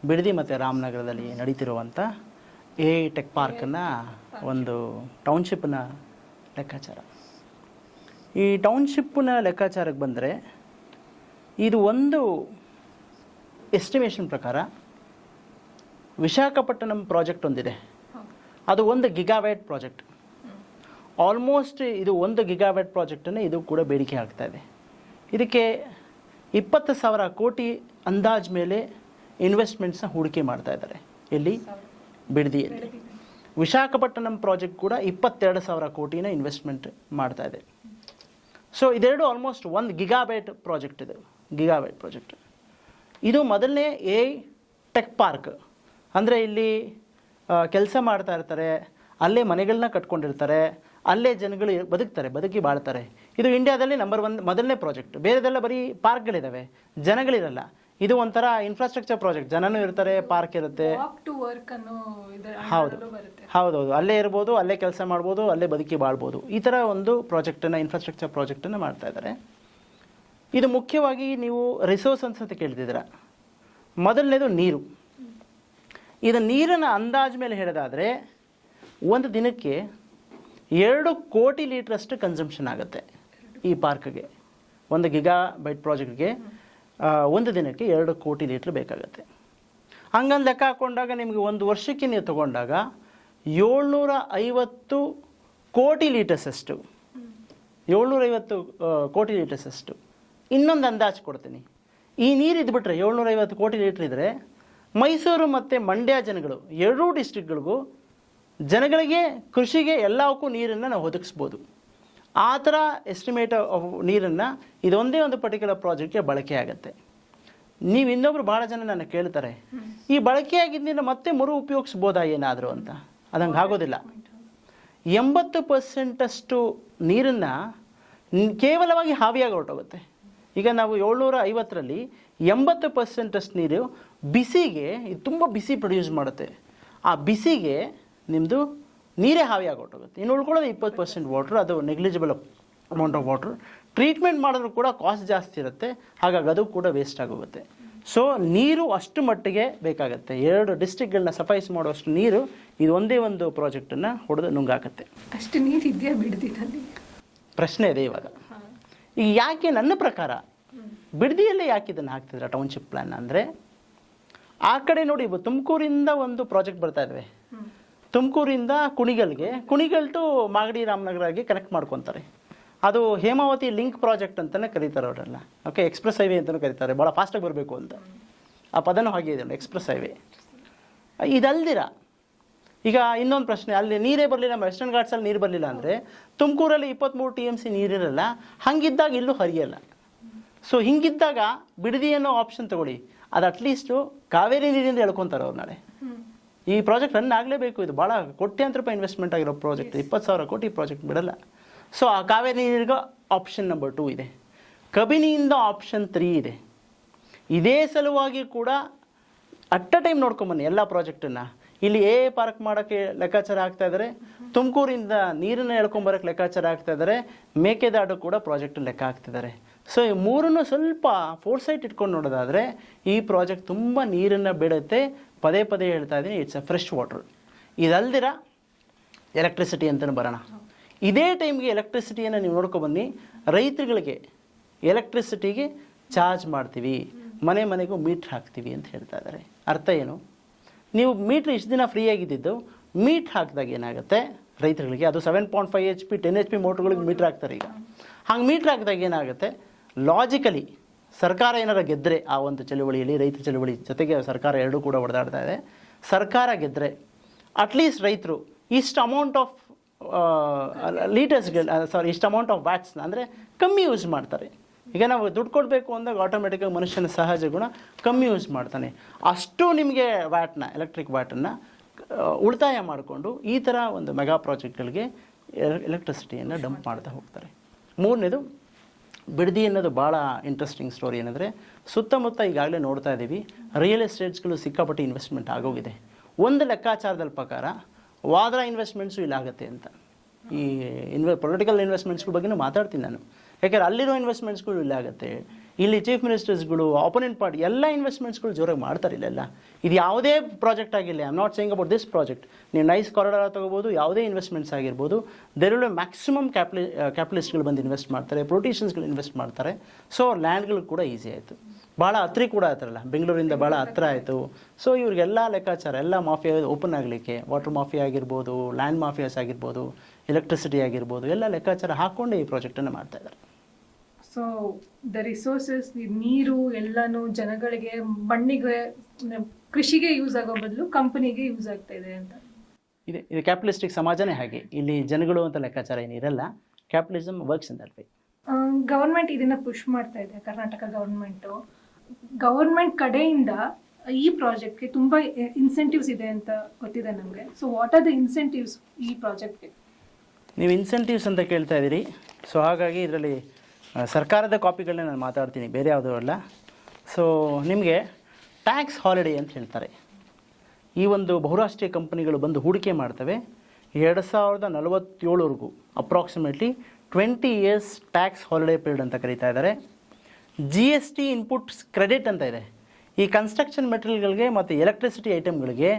ಬಿಡದಿ ಮತ್ತು ರಾಮನಗರದಲ್ಲಿ ನಡೀತಿರುವಂಥ ಟೆಕ್ ಪಾರ್ಕನ್ನು ಒಂದು ಟೌನ್ಶಿಪ್ನ ಲೆಕ್ಕಾಚಾರ. ಈ ಟೌನ್ಶಿಪ್ನ ಲೆಕ್ಕಾಚಾರಕ್ಕೆ ಬಂದರೆ ಇದು ಒಂದು ಎಸ್ಟಿಮೇಷನ್ ಪ್ರಕಾರ ವಿಶಾಖಪಟ್ಟಣಂ ಪ್ರಾಜೆಕ್ಟ್ ಒಂದಿದೆ, ಅದು 1 ಗಿಗಾವ್ಯಾಟ್ ಪ್ರಾಜೆಕ್ಟ್. ಆಲ್ಮೋಸ್ಟ್ ಇದು 1 ಗಿಗಾವ್ಯಾಟ್ ಪ್ರಾಜೆಕ್ಟನ್ನು ಇದು ಕೂಡ ಬೇಡಿಕೆ ಆಗ್ತಾ ಇದೆ. ಇದಕ್ಕೆ 20,000 ಕೋಟಿ ಅಂದಾಜು ಮೇಲೆ ಇನ್ವೆಸ್ಟ್ಮೆಂಟ್ಸ್ನ ಹೂಡಿಕೆ ಮಾಡ್ತಾ ಇದ್ದಾರೆ. ಎಲ್ಲಿ? ಬಿಡದಿಯಲ್ಲಿ. ವಿಶಾಖಪಟ್ಟಣಂ ಪ್ರಾಜೆಕ್ಟ್ ಕೂಡ 22,000 ಕೋಟಿನ ಇನ್ವೆಸ್ಟ್ಮೆಂಟ್ ಮಾಡ್ತಾ ಇದೆ. ಸೊ ಇದೆರಡು ಆಲ್ಮೋಸ್ಟ್ 1 ಗಿಗಾವ್ಯಾಟ್ ಪ್ರಾಜೆಕ್ಟ್ ಇದೆ. ಗಿಗಾವ್ಯಾಟ್ ಪ್ರಾಜೆಕ್ಟ್ ಇದು ಮೊದಲನೇ ಟೆಕ್ ಪಾರ್ಕ್. ಅಂದರೆ ಇಲ್ಲಿ ಕೆಲಸ ಮಾಡ್ತಾ ಇರ್ತಾರೆ, ಅಲ್ಲೇ ಮನೆಗಳನ್ನ ಕಟ್ಕೊಂಡಿರ್ತಾರೆ, ಅಲ್ಲೇ ಜನಗಳು ಬದುಕಿ ಬಾಳ್ತಾರೆ. ಇದು ಇಂಡಿಯಾದಲ್ಲಿ ನಂಬರ್ 1 ಮೊದಲನೇ ಪ್ರಾಜೆಕ್ಟ್. ಬೇರೆದೆಲ್ಲ ಬರೀ ಪಾರ್ಕ್ಗಳಿದ್ದಾವೆ, ಜನಗಳಿರಲ್ಲ. ಇದು ಒಂಥರ ಇನ್ಫ್ರಾಸ್ಟ್ರಕ್ಚರ್ ಪ್ರಾಜೆಕ್ಟ್, ಜನನೂ ಇರ್ತಾರೆ, ಪಾರ್ಕ್ ಇರುತ್ತೆ. ಹೌದೌದು, ಅಲ್ಲೇ ಇರ್ಬೋದು, ಅಲ್ಲೇ ಕೆಲಸ ಮಾಡ್ಬೋದು, ಅಲ್ಲೇ ಬದುಕಿ ಬಾಳ್ಬೋದು. ಈ ಥರ ಒಂದು ಪ್ರಾಜೆಕ್ಟನ್ನು, ಇನ್ಫ್ರಾಸ್ಟ್ರಕ್ಚರ್ ಪ್ರಾಜೆಕ್ಟನ್ನು ಮಾಡ್ತಾ ಇದ್ದಾರೆ. ಇದು ಮುಖ್ಯವಾಗಿ ನೀವು ರಿಸೋರ್ಸ್ ಅಂತ ಕೇಳ್ತಿದ್ದೀರ. ಮೊದಲನೇದು ನೀರು. ಇದು ನೀರನ್ನು ಅಂದಾಜು ಮೇಲೆ ಹೇಳೋದಾದರೆ ಒಂದು ದಿನಕ್ಕೆ 2 ಕೋಟಿ ಲೀಟ್ರಷ್ಟು ಕನ್ಸಂಪ್ಷನ್ ಆಗುತ್ತೆ ಈ ಪಾರ್ಕ್ಗೆ. 1 ಗಿಗಾಬೈಟ್ ಪ್ರಾಜೆಕ್ಟ್ಗೆ ಒಂದು ದಿನಕ್ಕೆ 2 ಕೋಟಿ ಲೀಟ್ರ್ ಬೇಕಾಗುತ್ತೆ. ಹಂಗಂದು ಲೆಕ್ಕ ಹಾಕ್ಕೊಂಡಾಗ ನಿಮಗೆ ಒಂದು ವರ್ಷಕ್ಕೆ ನೀವು ತೊಗೊಂಡಾಗ 750 ಕೋಟಿ ಲೀಟರ್ಸಷ್ಟು 750 ಕೋಟಿ ಲೀಟರ್ಸಷ್ಟು. ಇನ್ನೊಂದು ಅಂದಾಜು ಕೊಡ್ತೀನಿ. ಈ ನೀರು ಇದ್ಬಿಟ್ರೆ 750 ಕೋಟಿ ಲೀಟ್ರ್ ಇದ್ದರೆ ಮೈಸೂರು ಮತ್ತು ಮಂಡ್ಯ ಜನಗಳು, 2 ಡಿಸ್ಟ್ರಿಕ್ಟ್ಗಳಿಗೂ ಜನಗಳಿಗೆ, ಕೃಷಿಗೆ ಎಲ್ಲವಕ್ಕೂ ನೀರನ್ನು ನಾವು ಒದಗಿಸ್ಬೋದು. ಆ ಥರ ಎಸ್ಟಿಮೇಟ್ ನೀರನ್ನು ಇದೊಂದೇ ಒಂದು ಪರ್ಟಿಕ್ಯುಲರ್ ಪ್ರಾಜೆಕ್ಟ್ಗೆ ಬಳಕೆ ಆಗುತ್ತೆ. ನೀವು ಇನ್ನೊಬ್ರು ಭಾಳ ಜನ ನನ್ನ ಕೇಳ್ತಾರೆ, ಈ ಬಳಕೆಯಾಗಿದ್ದರಿಂದ ಮತ್ತೆ ಉಪಯೋಗಿಸ್ಬೋದಾ ಏನಾದರೂ ಅಂತ. ಅದಂಗೆ ಆಗೋದಿಲ್ಲ. 80% ನೀರನ್ನು ಕೇವಲವಾಗಿ ಹಾವಿಯಾಗಿ ಹೊರಟೋಗುತ್ತೆ. ಈಗ ನಾವು 750ರಲ್ಲಿ 80% ನೀರು ಬಿಸಿಗೆ, ಇದು ತುಂಬ ಬಿಸಿ ಪ್ರೊಡ್ಯೂಸ್ ಮಾಡುತ್ತೆ. ಆ ಬಿಸಿಗೆ ನಿಮ್ಮದು ನೀರೇ ಹಾವಿಯಾಗಿ ಹೊರಟೋಗುತ್ತೆ. ಇನ್ನು ಉಳ್ಕೊಳ್ಳೋದು 20% ವಾಟ್ರ್, ಅದು negligible amount of water. Treatment ಮಾಡಿದ್ರು ಕೂಡ ಕಾಸ್ಟ್ ಜಾಸ್ತಿ ಇರುತ್ತೆ, ಹಾಗಾಗಿ ಅದು ಕೂಡ ವೇಸ್ಟ್ ಆಗೋಗುತ್ತೆ. ಸೊ ನೀರು ಅಷ್ಟು ಮಟ್ಟಿಗೆ ಬೇಕಾಗುತ್ತೆ. 2 ಡಿಸ್ಟ್ರಿಕ್ಟ್ಗಳನ್ನ ಸಫೈಸ್ ಮಾಡುವಷ್ಟು ನೀರು ಇದು ಒಂದೇ ಒಂದು ಪ್ರಾಜೆಕ್ಟನ್ನು ಹೊಡೆದು ನುಂಗಾಕತ್ತೆ. ಅಷ್ಟು ನೀರು ಇದೆಯಾ ಬಿಡದಿನಲ್ಲಿ? ಪ್ರಶ್ನೆ ಇದೆ ಇವಾಗ. ಈಗ ಯಾಕೆ ನನ್ನ ಪ್ರಕಾರ ಬಿಡದಿಯಲ್ಲೇ ಯಾಕೆ ಇದನ್ನು ಹಾಕ್ತಿದ್ರೆ ಟೌನ್ಶಿಪ್ ಪ್ಲ್ಯಾನ್ ಅಂದರೆ, ಆ ಕಡೆ ನೋಡಿ ತುಮಕೂರಿಂದ ಒಂದು ಪ್ರಾಜೆಕ್ಟ್ ಬರ್ತಾ ಇದ್ವಿ. ತುಮಕೂರಿಂದ ಕುಣಿಗಲ್ ಟು ಮಾಗಡಿ ರಾಮನಗರಗೆ ಕನೆಕ್ಟ್ ಮಾಡ್ಕೊತಾರೆ. ಅದು ಹೇಮಾವತಿ ಲಿಂಕ್ ಪ್ರಾಜೆಕ್ಟ್ ಅಂತಲೇ ಕರೀತಾರೆ ಅವರೆಲ್ಲ. ಓಕೆ, ಎಕ್ಸ್ಪ್ರೆಸ್ ಹೈವೇ ಅಂತಲೂ ಕರೀತಾರೆ, ಭಾಳ ಫಾಸ್ಟಾಗಿ ಬರಬೇಕು ಅಂತ. ಆ ಪದನೂ ಹಾಗೆ ಇದೆ, ಎಕ್ಸ್ಪ್ರೆಸ್ ಹೈವೇ. ಇದಲ್ದಿರ ಈಗ ಇನ್ನೊಂದು ಪ್ರಶ್ನೆ, ಅಲ್ಲಿ ನೀರೇ ಬರಲಿಲ್ಲ, ವೆಸ್ಟರ್ನ್ ಘಾಟ್ಸಲ್ಲಿ ನೀರು ಬರಲಿಲ್ಲ ಅಂದರೆ ತುಮಕೂರಲ್ಲಿ 23 TMC ನೀರಿರಲ್ಲ. ಹಂಗಿದ್ದಾಗ ಇಲ್ಲೂ ಹರಿಯಲ್ಲ. ಸೊ ಹಿಂಗಿದ್ದಾಗ ಬಿಡದಿ ಅನ್ನೋ ಆಪ್ಷನ್ ತಗೊಳ್ಳಿ, ಅದು ಅಟ್ಲೀಸ್ಟು ಕಾವೇರಿ ನೀರಿಂದ ಎಳ್ಕೊತಾರೆ ಅವ್ರು ನಾಳೆ. ಈ ಪ್ರಾಜೆಕ್ಟ್ ರನ್ ಆಗಲೇಬೇಕು. ಇದು ಭಾಳ ಕೋಟ್ಯಾಂತರ ರೂಪಾಯಿ ಇನ್ವೆಸ್ಟ್ಮೆಂಟ್ ಆಗಿರೋ ಪ್ರಾಜೆಕ್ಟ್, 20,000 ಕೋಟಿ ಪ್ರಾಜೆಕ್ಟ್ ಬಿಡಲ್ಲ. ಸೊ ಆ ಕಾವೇರಿ ನೀರಿಗೆ ಆಪ್ಷನ್ ನಂಬರ್ 2 ಇದೆ. ಕಬಿನಿಯಿಂದ ಆಪ್ಷನ್ 3 ಇದೆ. ಇದೇ ಸಲುವಾಗಿ ಕೂಡ ಅಟ್ ಅ ಟೈಮ್ ನೋಡ್ಕೊಂಬನ್ನಿ ಎಲ್ಲ ಪ್ರಾಜೆಕ್ಟನ್ನು. ಇಲ್ಲಿ ಪಾರ್ಕ್ ಮಾಡೋಕ್ಕೆ ಲೆಕ್ಕಾಚಾರ ಆಗ್ತಾ ಇದ್ದಾರೆ, ತುಮಕೂರಿಂದ ನೀರನ್ನು ಎಳ್ಕೊಂಬರೋಕ್ಕೆ ಲೆಕ್ಕಾಚಾರ ಆಗ್ತಾ ಇದ್ದಾರೆ, ಮೇಕೆದಾಟು ಕೂಡ ಪ್ರಾಜೆಕ್ಟ್ ಲೆಕ್ಕ ಹಾಕ್ತಿದ್ದಾರೆ. ಸೊ ಈ ಮೂರನ್ನು ಸ್ವಲ್ಪ ಫೋರ್ಸೈಟ್ ಇಟ್ಕೊಂಡು ನೋಡೋದಾದರೆ ಈ ಪ್ರಾಜೆಕ್ಟ್ ತುಂಬ ನೀರನ್ನು ಬಿಡುತ್ತೆ. ಪದೇ ಹೇಳ್ತಾ ಇದ್ದೀನಿ, ಇಟ್ಸ್ ಅ ಫ್ರೆಶ್ ವಾಟರ್. ಇದಲ್ದಿರ ಎಲೆಕ್ಟ್ರಿಸಿಟಿ ಅಂತಲೂ ಬರೋಣ. ಇದೇ ಟೈಮ್ಗೆ ಎಲೆಕ್ಟ್ರಿಸಿಟಿಯನ್ನು ನೀವು ನೋಡ್ಕೊಬನ್ನಿ. ರೈತರುಗಳಿಗೆ ಎಲೆಕ್ಟ್ರಿಸಿಟಿಗೆ ಚಾರ್ಜ್ ಮಾಡ್ತೀವಿ, ಮನೆಗೂ ಮೀಟ್ರ್ ಹಾಕ್ತೀವಿ ಅಂತ ಹೇಳ್ತಾ ಇದ್ದಾರೆ. ಅರ್ಥ ಏನು? ನೀವು ಮೀಟ್ರ್ ಇಷ್ಟು ದಿನ ಫ್ರೀ ಆಗಿದ್ದು ಮೀಟ್ರ್ ಹಾಕಿದಾಗ ಏನಾಗುತ್ತೆ ರೈತರುಗಳಿಗೆ, ಅದು 7.5 HP 10 HP ಮೋಟ್ರ್ಗಳಿಗೆ ಮೀಟ್ರ್ ಹಾಕ್ತಾರೆ. ಈಗ ಹಂಗೆ ಮೀಟ್ರ್ ಹಾಕಿದಾಗ ಏನಾಗುತ್ತೆ, ಲಾಜಿಕಲಿ ಸರ್ಕಾರ ಏನಾರ ಗೆದ್ದರೆ ಆ ಒಂದು ಚಳುವಳಿಯಲ್ಲಿ, ರೈತ ಚಳುವಳಿ ಜೊತೆಗೆ ಸರ್ಕಾರ ಎರಡೂ ಕೂಡ ಹೊಡೆದಾಡ್ತಾ ಇದೆ. ಸರ್ಕಾರ ಗೆದ್ದರೆ ಅಟ್ಲೀಸ್ಟ್ ರೈತರು ಇಷ್ಟು ಅಮೌಂಟ್ ಆಫ್ ಇಷ್ಟು ಅಮೌಂಟ್ ಆಫ್ ವ್ಯಾಟ್ಸ್ನ ಅಂದರೆ ಕಮ್ಮಿ ಯೂಸ್ ಮಾಡ್ತಾರೆ. ಈಗ ನಾವು ದುಡ್ಡು ಕೊಡಬೇಕು ಅಂದಾಗ ಆಟೋಮೆಟಿಕಾಗಿ ಮನುಷ್ಯನ ಸಹಜ ಗುಣ ಕಮ್ಮಿ ಯೂಸ್ ಮಾಡ್ತಾನೆ. ಅಷ್ಟು ನಿಮಗೆ ಎಲೆಕ್ಟ್ರಿಕ್ ವ್ಯಾಟನ್ನು ಉಳಿತಾಯ ಮಾಡಿಕೊಂಡು ಈ ಥರ ಒಂದು ಮೆಗಾ ಪ್ರಾಜೆಕ್ಟ್ಗಳಿಗೆ ಎಲೆಕ್ಟ್ರಿಸಿಟಿಯನ್ನು ಡಂಪ್ ಮಾಡ್ತಾ ಹೋಗ್ತಾರೆ. ಮೂರನೇದು ಬಿಡದಿ ಅನ್ನೋದು ಭಾಳ ಇಂಟ್ರೆಸ್ಟಿಂಗ್ ಸ್ಟೋರಿ ಏನಂದರೆ, ಸುತ್ತಮುತ್ತ ಈಗಾಗಲೇ ನೋಡ್ತಾ ಇದ್ದೀವಿ, ರಿಯಲ್ ಎಸ್ಟೇಟ್ಸ್ಗಳು ಸಿಕ್ಕಾಪಟ್ಟೆ ಇನ್ವೆಸ್ಟ್ಮೆಂಟ್ ಆಗೋಗಿದೆ. ಒಂದು ಲೆಕ್ಕಾಚಾರದಲ್ಲಿ ಪ್ರಕಾರ ವಾದ್ರಾ ಇನ್ವೆಸ್ಟ್ಮೆಂಟ್ಸು ಇಲ್ಲಾಗುತ್ತೆ ಅಂತ. ಈ ಪೊಲಿಟಿಕಲ್ ಇನ್ವೆಸ್ಟ್ಮೆಂಟ್ಸ್ಗಳ ಬಗ್ಗೆನೂ ಮಾತಾಡ್ತೀನಿ ನಾನು. ಯಾಕೆಂದರೆ ಅಲ್ಲಿರೋ ಇನ್ವೆಸ್ಟ್ಮೆಂಟ್ಸ್ಗಳು ಇಲ್ಲ ಆಗುತ್ತೆ. ಇಲ್ಲಿ ಚೀಫ್ ಮಿನಿಸ್ಟರ್ಸ್ಗಳು, ಆಪೋನೆಂಟ್ ಪಾರ್ಟಿ ಎಲ್ಲ ಇನ್ವೆಸ್ಟ್ಮೆಂಟ್ಸ್ಗಳು ಜೋರಾಗಿ ಮಾಡ್ತಾರೆ ಇಲ್ಲೆಲ್ಲ. ಇದು ಯಾವುದೇ ಪ್ರಾಜೆಕ್ಟ್ ಆಗಿಲ್ಲ, I am not saying about this project. ನೀವು ನೈಸ್ ಕಾರಿಡಾರ್ ತೊಗೋಬೋದು, ಯಾವುದೇ ಇನ್ವೆಸ್ಟ್ಮೆಂಟ್ಸ್ ಆಗಿರ್ಬೋದು, ದೇರಲ್ಲೂ ಮ್ಯಾಕ್ಸಿಮಮ್ ಕ್ಯಾಪಿಟಲಿಸ್ಟ್ಗಳು ಬಂದು ಇನ್ವೆಸ್ಟ್ ಮಾಡ್ತಾರೆ, ಪೊಲಿಟಿಷಿಯನ್ಸ್ಗಳು ಇನ್ವೆಸ್ಟ್ ಮಾಡ್ತಾರೆ. ಸೊ ಲ್ಯಾಂಡ್ಗಳು ಕೂಡ ಈಸಿ ಆಯಿತು, ಭಾಳ ಹತ್ರ ಕೂಡ ಆಯ್ತಾರಲ್ಲ, ಬೆಂಗಳೂರಿಂದ ಭಾಳ ಹತ್ರ ಆಯಿತು. ಸೊ ಇವ್ರಿಗೆಲ್ಲ ಲೆಕ್ಕಾಚಾರ, ಎಲ್ಲ ಮಾಫಿಯಾ ಓಪನ್ ಆಗಲಿಕ್ಕೆ, ವಾಟರ್ ಮಾಫಿಯಾ ಆಗಿರ್ಬೋದು, ಲ್ಯಾಂಡ್ ಮಾಫಿಯಾಸ್ ಆಗಿರ್ಬೋದು, ಎಲೆಕ್ಟ್ರಿಸಿಟಿ ಆಗಿರ್ಬೋದು, ಎಲ್ಲ ಲೆಕ್ಕಾಚಾರ ಹಾಕ್ಕೊಂಡು ಈ ಪ್ರಾಜೆಕ್ಟನ್ನು ಮಾಡ್ತಾಯಿದ್ದಾರೆ. ಸೊ ದ ರಿಸೋರ್ಸಸ್, ನೀರು ಎಲ್ಲನೂ ಜನಗಳಿಗೆ, ಮಣ್ಣಿಗೆ, ಕೃಷಿಗೆ ಯೂಸ್ ಆಗೋ ಬದಲು ಕಂಪನಿಗೆ ಯೂಸ್ ಆಗ್ತಾ ಇದೆ ಅಂತ. ಇದು ಕ್ಯಾಪಿಟಲಿಸ್ಟಿಕ್ ಸಮಾಜನೇ ಹಾಗೆ. ಇಲ್ಲಿ ಜನಗಳು ಅಂತ ಲೆಕ್ಕಾಚಾರ ಏನಿರಲ್ಲ. Capitalism works in that way. Government ಇದನ್ನ ಪುಷ್ ಮಾಡ್ತಾ ಇದೆ, ಕರ್ನಾಟಕ ಗವರ್ಮೆಂಟ್ ಕಡೆಯಿಂದ ಈ ಪ್ರಾಜೆಕ್ಟ್ಗೆ ತುಂಬ ಇನ್ಸೆಂಟಿವ್ಸ್ ಇದೆ ಅಂತ ಗೊತ್ತಿದೆ ನಮಗೆ. So what are the incentives ಈ ಪ್ರಾಜೆಕ್ಟ್ಗೆ? ನೀವು ಇನ್ಸೆಂಟಿವ್ಸ್ ಅಂತ ಕೇಳ್ತಾ ಇದ್ದೀರಿ. ಸೊ ಹಾಗಾಗಿ ಇದರಲ್ಲಿ ಸರ್ಕಾರದ ಕಾಪಿಗಳನ್ನ ನಾನು ಮಾತಾಡ್ತೀನಿ, ಬೇರೆ ಯಾವುದೂ ಅಲ್ಲ. ಸೊ ನಿಮಗೆ ಟ್ಯಾಕ್ಸ್ ಹಾಲಿಡೇ ಅಂತ ಹೇಳ್ತಾರೆ. ಈ ಒಂದು ಬಹುರಾಷ್ಟ್ರೀಯ ಕಂಪನಿಗಳು ಬಂದು ಹೂಡಿಕೆ ಮಾಡ್ತವೆ 2047ವರೆಗೂ, approximately 20 years tax holiday period ಅಂತ ಕರೀತಾ ಇದ್ದಾರೆ. GST ಇನ್ಪುಟ್ಸ್ ಕ್ರೆಡಿಟ್ ಅಂತ ಇದೆ. ಈ ಕನ್ಸ್ಟ್ರಕ್ಷನ್ ಮೆಟೀರಿಯಲ್ಗಳಿಗೆ ಮತ್ತು ಎಲೆಕ್ಟ್ರಿಸಿಟಿ ಐಟಮ್ಗಳಿಗೆ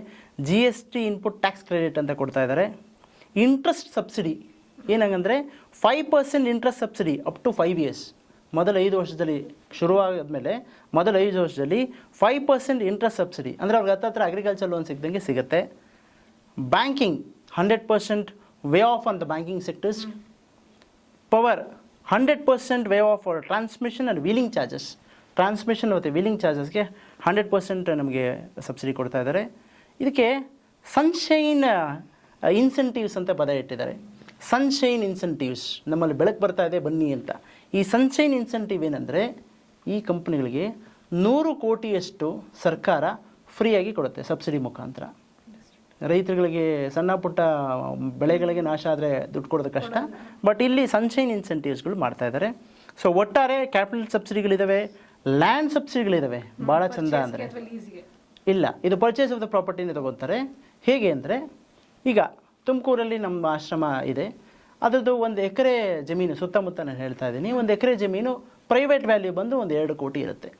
GST ಇನ್ಪುಟ್ ಟ್ಯಾಕ್ಸ್ ಕ್ರೆಡಿಟ್ ಅಂತ ಕೊಡ್ತಾ ಇದ್ದಾರೆ. ಇಂಟ್ರೆಸ್ಟ್ ಸಬ್ಸಿಡಿ ಏನಂಗಂದರೆ 5% interest subsidy up to 5 years. ಮೊದಲ 5 ವರ್ಷದಲ್ಲಿ ಶುರುವಾದ್ಮೇಲೆ ಮೊದಲ 5 ವರ್ಷದಲ್ಲಿ 5% ಇಂಟ್ರೆಸ್ಟ್ ಸಬ್ಸಿಡಿ, ಅಂದರೆ ಅವ್ರಿಗೆ ಹತ್ತತ್ರ ಅಗ್ರಿಕಲ್ಚರ್ ಲೋನ್ ಸಿಗ್ದಂಗೆ ಸಿಗುತ್ತೆ. Banking 100% way of on the banking sectors. Power 100% way of for transmission and wheeling charges. Transmission ಮತ್ತು ವೀಲಿಂಗ್ ಚಾರ್ಜಸ್ಗೆ 100% ನಮಗೆ ಸಬ್ಸಿಡಿ ಕೊಡ್ತಾ ಇದ್ದಾರೆ. ಇದಕ್ಕೆ ಸನ್ಶೈನ್ ಇನ್ಸೆಂಟಿವ್ಸ್ ಅಂತ ಪದ ಇಟ್ಟಿದ್ದಾರೆ. ಸನ್ಶೈನ್ ಇನ್ಸೆಂಟಿವ್ಸ್, ನಮ್ಮಲ್ಲಿ ಬೆಳಕು ಬರ್ತಾ ಇದೆ ಬನ್ನಿ ಅಂತ. ಈ ಸನ್ಶೈನ್ ಇನ್ಸೆಂಟಿವ್ ಏನಂದರೆ, ಈ ಕಂಪ್ನಿಗಳಿಗೆ 100 ಕೋಟಿಯಷ್ಟು ಸರ್ಕಾರ ಫ್ರೀಯಾಗಿ ಕೊಡುತ್ತೆ ಸಬ್ಸಿಡಿ ಮುಖಾಂತರ. ರೈತರುಗಳಿಗೆ ಸಣ್ಣ ಪುಟ್ಟ ಬೆಳೆಗಳಿಗೆ ನಾಶ ಆದರೆ ದುಡ್ಡು ಕೊಡೋದು ಕಷ್ಟ, ಬಟ್ ಇಲ್ಲಿ ಸನ್ಶೈನ್ ಇನ್ಸೆಂಟಿವ್ಸ್ಗಳು ಮಾಡ್ತಾ ಇದ್ದಾರೆ. ಸೊ ಒಟ್ಟಾರೆ ಕ್ಯಾಪಿಟಲ್ ಸಬ್ಸಿಡಿಗಳಿದ್ದಾವೆ, ಲ್ಯಾಂಡ್ ಸಬ್ಸಿಡಿಗಳಿದ್ದಾವೆ. ಭಾಳ ಚಂದ ಅಂದರೆ ಇಲ್ಲ, ಇದು ಪರ್ಚೇಸ್ ಆಫ್ ದ ಪ್ರಾಪರ್ಟಿನ ತಗೋತಾರೆ. ಹೇಗೆ ಅಂದರೆ, ಈಗ ತುಮಕೂರಲ್ಲಿ ನಮ್ಮ ಆಶ್ರಮ ಇದೆ, ಅದರದ್ದು 1 ಎಕರೆ ಜಮೀನು ಸುತ್ತಮುತ್ತ ನಾನು ಹೇಳ್ತಾ ಇದ್ದೀನಿ. 1 ಎಕರೆ ಜಮೀನು ಪ್ರೈವೇಟ್ ವ್ಯಾಲ್ಯೂ ಬಂದು 2 ಕೋಟಿ ಇರುತ್ತೆ.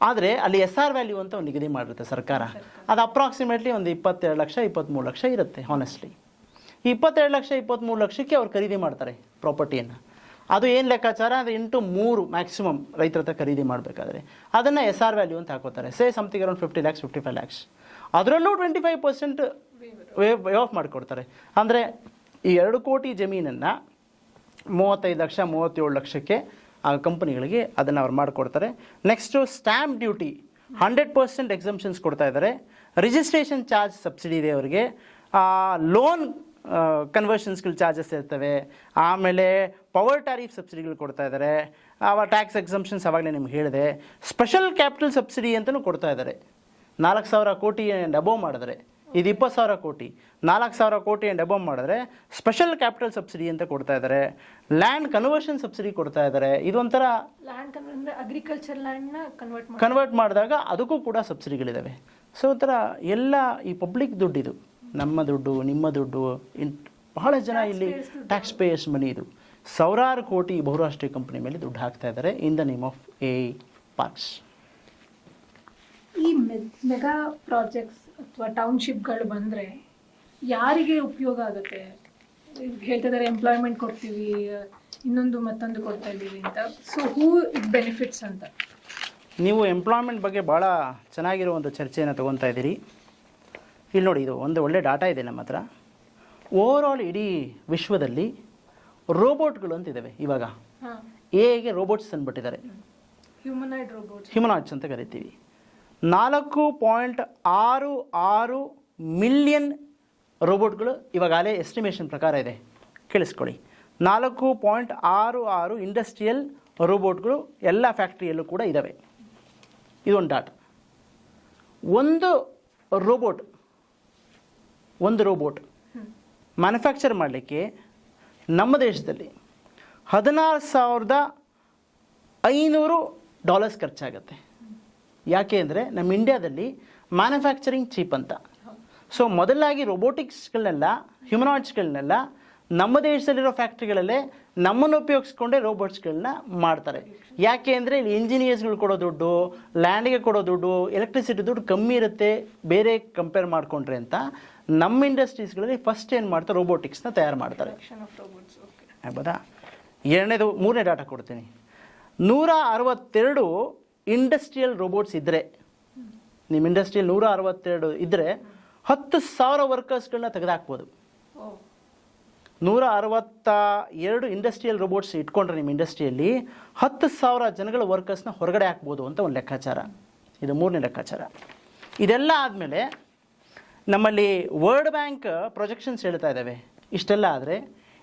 ಆದರೆ ಅಲ್ಲಿ SR ವ್ಯಾಲ್ಯೂ ಅಂತ ಒಂದು ನಿಗದಿ ಮಾಡಿರುತ್ತೆ ಸರ್ಕಾರ. ಅದು ಅಪ್ರಾಕ್ಸಿಮೇಟ್ಲಿ ಒಂದು 22 ಲಕ್ಷ 23 ಲಕ್ಷ ಇರುತ್ತೆ ಹಾನೆಸ್ಟ್ಲಿ. ಈ 22 ಲಕ್ಷ 23 ಲಕ್ಷಕ್ಕೆ ಅವ್ರು ಖರೀದಿ ಮಾಡ್ತಾರೆ ಪ್ರಾಪರ್ಟಿಯನ್ನು. ಅದು ಏನು ಲೆಕ್ಕಾಚಾರ, ಅದು 3 ಮ್ಯಾಕ್ಸಿಮಮ್ ರೈತರ ಹತ್ರ ಖರೀದಿ ಮಾಡಬೇಕಾದ್ರೆ ಅದನ್ನು SR ವ್ಯಾಲ್ಯೂ ಅಂತ ಹಾಕೋತಾರೆ. Say something around 50 lakhs 55 lakhs. ಅದರಲ್ಲೂ 25% ವೇ ಆಫ್ ಮಾಡಿಕೊಡ್ತಾರೆ. ಅಂದರೆ ಈ 2 ಕೋಟಿ ಜಮೀನನ್ನು 35 ಲಕ್ಷ 37 ಲಕ್ಷಕ್ಕೆ ಆ ಕಂಪನಿಗಳಿಗೆ ಅದನ್ನು ಅವ್ರು ಮಾಡಿಕೊಡ್ತಾರೆ. ನೆಕ್ಸ್ಟು ಸ್ಟ್ಯಾಂಪ್ ಡ್ಯೂಟಿ 100% ಎಕ್ಸಂಪ್ಷನ್ಸ್ ಕೊಡ್ತಾ ಇದ್ದಾರೆ. ರಿಜಿಸ್ಟ್ರೇಷನ್ ಚಾರ್ಜ್ ಸಬ್ಸಿಡಿ ಇದೆ ಅವರಿಗೆ. ಲೋನ್ ಕನ್ವರ್ಷನ್ಸ್ಗಳು ಚಾರ್ಜಸ್ ಇರ್ತವೆ. ಆಮೇಲೆ ಪವರ್ ಟ್ಯಾರಿಫ್ ಸಬ್ಸಿಡಿಗಳು ಕೊಡ್ತಾ ಇದ್ದಾರೆ. ಟ್ಯಾಕ್ಸ್ ಎಕ್ಸಂಪ್ಷನ್ಸ್ ಅವಾಗಲೇ ನಿಮ್ಗೆ ಹೇಳಿದೆ. ಸ್ಪೆಷಲ್ ಕ್ಯಾಪಿಟಲ್ ಸಬ್ಸಿಡಿ ಅಂತಲೂ ಕೊಡ್ತಾ ಇದ್ದಾರೆ. 4,000 ಕೋಟಿ ಆ್ಯಂಡ್ ಅಬೋವ್ ಮಾಡಿದ್ರೆ, ಇದು 20,000 ಕೋಟಿ, 4,000 ಕೋಟಿ ಆ್ಯಂಡ್ ಅಬೋವ್ ಮಾಡಿದ್ರೆ ಸ್ಪೆಷಲ್ ಕ್ಯಾಪಿಟಲ್ ಸಬ್ಸಿಡಿ ಅಂತ ಕೊಡ್ತಾ ಇದ್ದಾರೆ. ಲ್ಯಾಂಡ್ ಕನ್ವರ್ಷನ್ ಸಬ್ಸಿಡಿ ಕೊಡ್ತಾ ಇದ್ದಾರೆ. ಇದೊಂಥರ ಲ್ಯಾಂಡ್ ಅಂದರೆ ಅಗ್ರಿಕಲ್ಚರ್ ಲ್ಯಾಂಡ್ನ ಕನ್ವರ್ಟ್ ಮಾಡಿದಾಗ ಅದಕ್ಕೂ ಕೂಡ ಸಬ್ಸಿಡಿಗಳಿದ್ದಾವೆ. ಸೊ ಒಂಥರ ಎಲ್ಲ ಈ ಪಬ್ಲಿಕ್ ದುಡ್ಡು, ಇದು ನಮ್ಮ ದುಡ್ಡು, ನಿಮ್ಮ ದುಡ್ಡು. ಬಹಳ ಜನ ಇಲ್ಲಿ ಟ್ಯಾಕ್ಸ್ ಪೇಯರ್ಸ್ ಮನಿ. ಇದು ಸಾವಿರಾರು ಕೋಟಿ ಬಹುರಾಷ್ಟ್ರೀಯ ಕಂಪನಿ ಮೇಲೆ ದುಡ್ಡು ಹಾಕ್ತಾ ಇದ್ದಾರೆ in the name of parks. ಈ ಮೆಗಾ ಪ್ರಾಜೆಕ್ಟ್ಸ್ ಅಥವಾ ಟೌನ್ಶಿಪ್ಗಳು ಬಂದರೆ ಯಾರಿಗೆ ಉಪಯೋಗ ಆಗುತ್ತೆ? ಹೇಳ್ತಿದ್ದಾರೆ ಎಂಪ್ಲಾಯ್ಮೆಂಟ್ ಕೊಡ್ತೀವಿ, ಇನ್ನೊಂದು ಮತ್ತೊಂದು ಕೊಡ್ತಾ ಇದ್ದೀವಿ ಅಂತ. ಸೊ ಹೂ ಇಟ್ ಬೆನಿಫಿಟ್ಸ್ ಅಂತ. ನೀವು ಎಂಪ್ಲಾಯ್ಮೆಂಟ್ ಬಗ್ಗೆ ಭಾಳ ಚೆನ್ನಾಗಿರೋ ಒಂದು ಚರ್ಚೆಯನ್ನು ತೊಗೊತಾ ಇದ್ದೀರಿ. ಇಲ್ಲಿ ನೋಡಿ, ಇದು ಒಂದು ಒಳ್ಳೆ ಡಾಟಾ ಇದೆ ನಮ್ಮ ಹತ್ರ. ಓವರಾಲ್ ಇಡೀ ವಿಶ್ವದಲ್ಲಿ ರೋಬೋಟ್ಗಳು ಅಂತಿದ್ದಾವೆ ಇವಾಗ. ಎಗೆ ರೋಬೋಟ್ಸ್ ಅಂದ್ಬಿಟ್ಟಿದ್ದಾರೆ, ಹ್ಯೂಮನಾಯ್ಡ್ಸ್ ಅಂತ ಕರಿತೀವಿ. 4.66 ಮಿಲಿಯನ್ ರೋಬೋಟ್ಗಳು ಇವಾಗಲೇ ಎಸ್ಟಿಮೇಷನ್ ಪ್ರಕಾರ ಇದೆ. ಕೇಳಿಸ್ಕೊಳ್ಳಿ, 4.66 ಇಂಡಸ್ಟ್ರಿಯಲ್ ರೋಬೋಟ್ಗಳು ಎಲ್ಲ ಫ್ಯಾಕ್ಟ್ರಿಯಲ್ಲೂ ಕೂಡ ಇದ್ದಾವೆ. ಇದೊಂದು ಡಾಟಾ. ಒಂದು ರೋಬೋಟ್ ಮ್ಯಾನುಫ್ಯಾಕ್ಚರ್ ಮಾಡಲಿಕ್ಕೆ ನಮ್ಮ ದೇಶದಲ್ಲಿ $16,500 ಖರ್ಚಾಗುತ್ತೆ. ಯಾಕೆ ಅಂದರೆ ನಮ್ಮ ಇಂಡಿಯಾದಲ್ಲಿ ಮ್ಯಾನುಫ್ಯಾಕ್ಚರಿಂಗ್ ಚೀಪ್ ಅಂತ. ಸೊ ಮೊದಲಾಗಿ ರೋಬೋಟಿಕ್ಸ್ಗಳನ್ನೆಲ್ಲ, ಹ್ಯೂಮನಾಯ್ಡ್ಸ್ಗಳನ್ನೆಲ್ಲ ನಮ್ಮ ದೇಶದಲ್ಲಿರೋ ಫ್ಯಾಕ್ಟ್ರಿಗಳಲ್ಲೇ ನಮ್ಮನ್ನು ಉಪಯೋಗಿಸ್ಕೊಂಡೇ ರೋಬೋಟ್ಸ್ಗಳನ್ನ ಮಾಡ್ತಾರೆ. ಯಾಕೆ ಅಂದರೆ ಇಲ್ಲಿ ಇಂಜಿನಿಯರ್ಸ್ಗಳು ಕೊಡೋ ದುಡ್ಡು, ಲ್ಯಾಂಡ್ಗೆ ಕೊಡೋ ದುಡ್ಡು, ಎಲೆಕ್ಟ್ರಿಸಿಟಿ ದುಡ್ಡು ಕಮ್ಮಿ ಇರುತ್ತೆ ಬೇರೆ ಕಂಪೇರ್ ಮಾಡಿಕೊಂಡ್ರೆ ಅಂತ ನಮ್ಮ ಇಂಡಸ್ಟ್ರೀಸ್ಗಳಲ್ಲಿ ಫಸ್ಟ್ ಏನು ಮಾಡ್ತಾರೆ, ರೋಬೋಟಿಕ್ಸ್ನ ತಯಾರು ಮಾಡ್ತಾರೆ. ಆಗ್ಬೋದಾ? ಮೂರನೇ ಡಾಟಾ ಕೊಡ್ತೀನಿ. 162 ಇಂಡಸ್ಟ್ರಿಯಲ್ ರೋಬೋಟ್ಸ್ ಇದ್ದರೆ, ನಿಮ್ಮ ಇಂಡಸ್ಟ್ರಿಯಲ್ಲಿ 162 ಇದ್ದರೆ 10,000 ವರ್ಕರ್ಸ್ಗಳನ್ನ ತೆಗೆದುಹಾಕ್ಬೋದು. 162 ಇಂಡಸ್ಟ್ರಿಯಲ್ ರೋಬೋಟ್ಸ್ ಇಟ್ಕೊಂಡ್ರೆ ನಿಮ್ಮ ಇಂಡಸ್ಟ್ರಿಯಲ್ಲಿ 10,000 ಜನಗಳ ವರ್ಕರ್ಸ್ನ ಹೊರಗಡೆ ಹಾಕ್ಬೋದು ಅಂತ ಒಂದು ಲೆಕ್ಕಾಚಾರ. ಇದು ಮೂರನೇ ಲೆಕ್ಕಾಚಾರ. ಇದೆಲ್ಲ ಆದಮೇಲೆ ನಮ್ಮಲ್ಲಿ ವರ್ಲ್ಡ್ ಬ್ಯಾಂಕ್ ಪ್ರೊಜೆಕ್ಷನ್ಸ್ ಹೇಳ್ತಾ ಇದ್ದಾವೆ, ಇಷ್ಟೆಲ್ಲ ಆದರೆ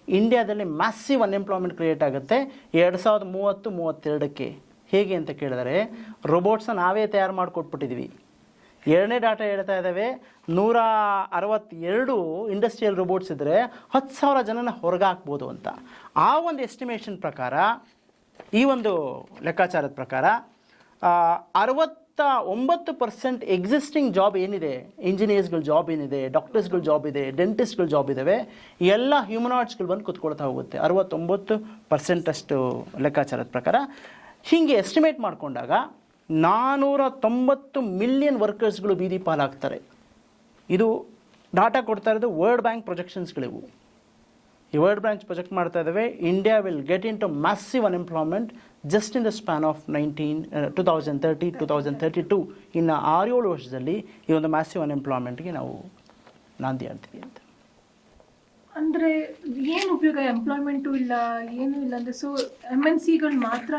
ಇಂಡಿಯಾದಲ್ಲಿ ಮ್ಯಾಸಿವ್ ಅನ್ಎಂಪ್ಲಾಯ್ಮೆಂಟ್ ಕ್ರಿಯೇಟ್ ಆಗುತ್ತೆ 2030-32ಕ್ಕೆ. ಹೇಗೆ ಅಂತ ಕೇಳಿದರೆ, ರೋಬೋಟ್ಸ್ನ ನಾವೇ ತಯಾರು ಮಾಡಿಕೊಟ್ಬಿಟ್ಟಿದ್ವಿ. ಎರಡನೇ ಡಾಟಾ ಹೇಳ್ತಾ ಇದ್ದಾವೆ 162 ಇಂಡಸ್ಟ್ರಿಯಲ್ ರೋಬೋಟ್ಸ್ ಇದ್ದರೆ 10,000 ಜನನ ಹೊರಗೆ ಹಾಕ್ಬೋದು ಅಂತ. ಆ ಒಂದು ಎಸ್ಟಿಮೇಷನ್ ಪ್ರಕಾರ, ಈ ಒಂದು ಲೆಕ್ಕಾಚಾರದ ಪ್ರಕಾರ 69% ಎಕ್ಸಿಸ್ಟಿಂಗ್ ಜಾಬ್ ಏನಿದೆ, ಇಂಜಿನಿಯರ್ಸ್ಗಳ ಜಾಬ್ ಏನಿದೆ, ಡಾಕ್ಟರ್ಸ್ಗಳ ಜಾಬ್ ಇದೆ, ಡೆಂಟಿಸ್ಟ್ಗಳ ಜಾಬ್ ಇದ್ದಾವೆ, ಎಲ್ಲ ಹ್ಯೂಮನಾಯ್ಡ್ಸ್ಗಳು ಬಂದು ಕೂತ್ಕೊಳ್ತಾ ಹೋಗುತ್ತೆ 69% ಅಷ್ಟು ಲೆಕ್ಕಾಚಾರದ ಪ್ರಕಾರ. ಹೀಗೆ ಎಸ್ಟಿಮೇಟ್ ಮಾಡಿಕೊಂಡಾಗ 490 ಮಿಲಿಯನ್ ವರ್ಕರ್ಸ್ಗಳು ಬೀದಿ ಪಾಲಾಗ್ತಾರೆ. ಇದು ಡಾಟಾ ಕೊಡ್ತಾ ಇರೋದು ವರ್ಲ್ಡ್ ಬ್ಯಾಂಕ್ ಪ್ರೊಜೆಕ್ಷನ್ಸ್ಗಳಿವು. ಈ ವರ್ಲ್ಡ್ ಬ್ಯಾಂಕ್ ಪ್ರೊಜೆಕ್ಟ್ ಮಾಡ್ತಾ ಇದ್ದಾವೆ, India will get in to massive unemployment just in the span of 2030-2032. ಇನ್ನು 6-7 ವರ್ಷದಲ್ಲಿ ಈ ಒಂದು ಮ್ಯಾಸಿವ್ ಅನ್ಎಂಪ್ಲಾಯ್ಮೆಂಟ್ಗೆ ನಾವು ನಾಂದಿ ಹೇಳ್ತೀವಿ ಅಂತ. ಅಂದರೆ ಏನು ಉಪಯೋಗ? ಎಂಪ್ಲಾಯ್ಮೆಂಟು ಇಲ್ಲ, ಏನೂ ಇಲ್ಲ ಅಂದರೆ, ಸೊ MNCಗಳು ಮಾತ್ರ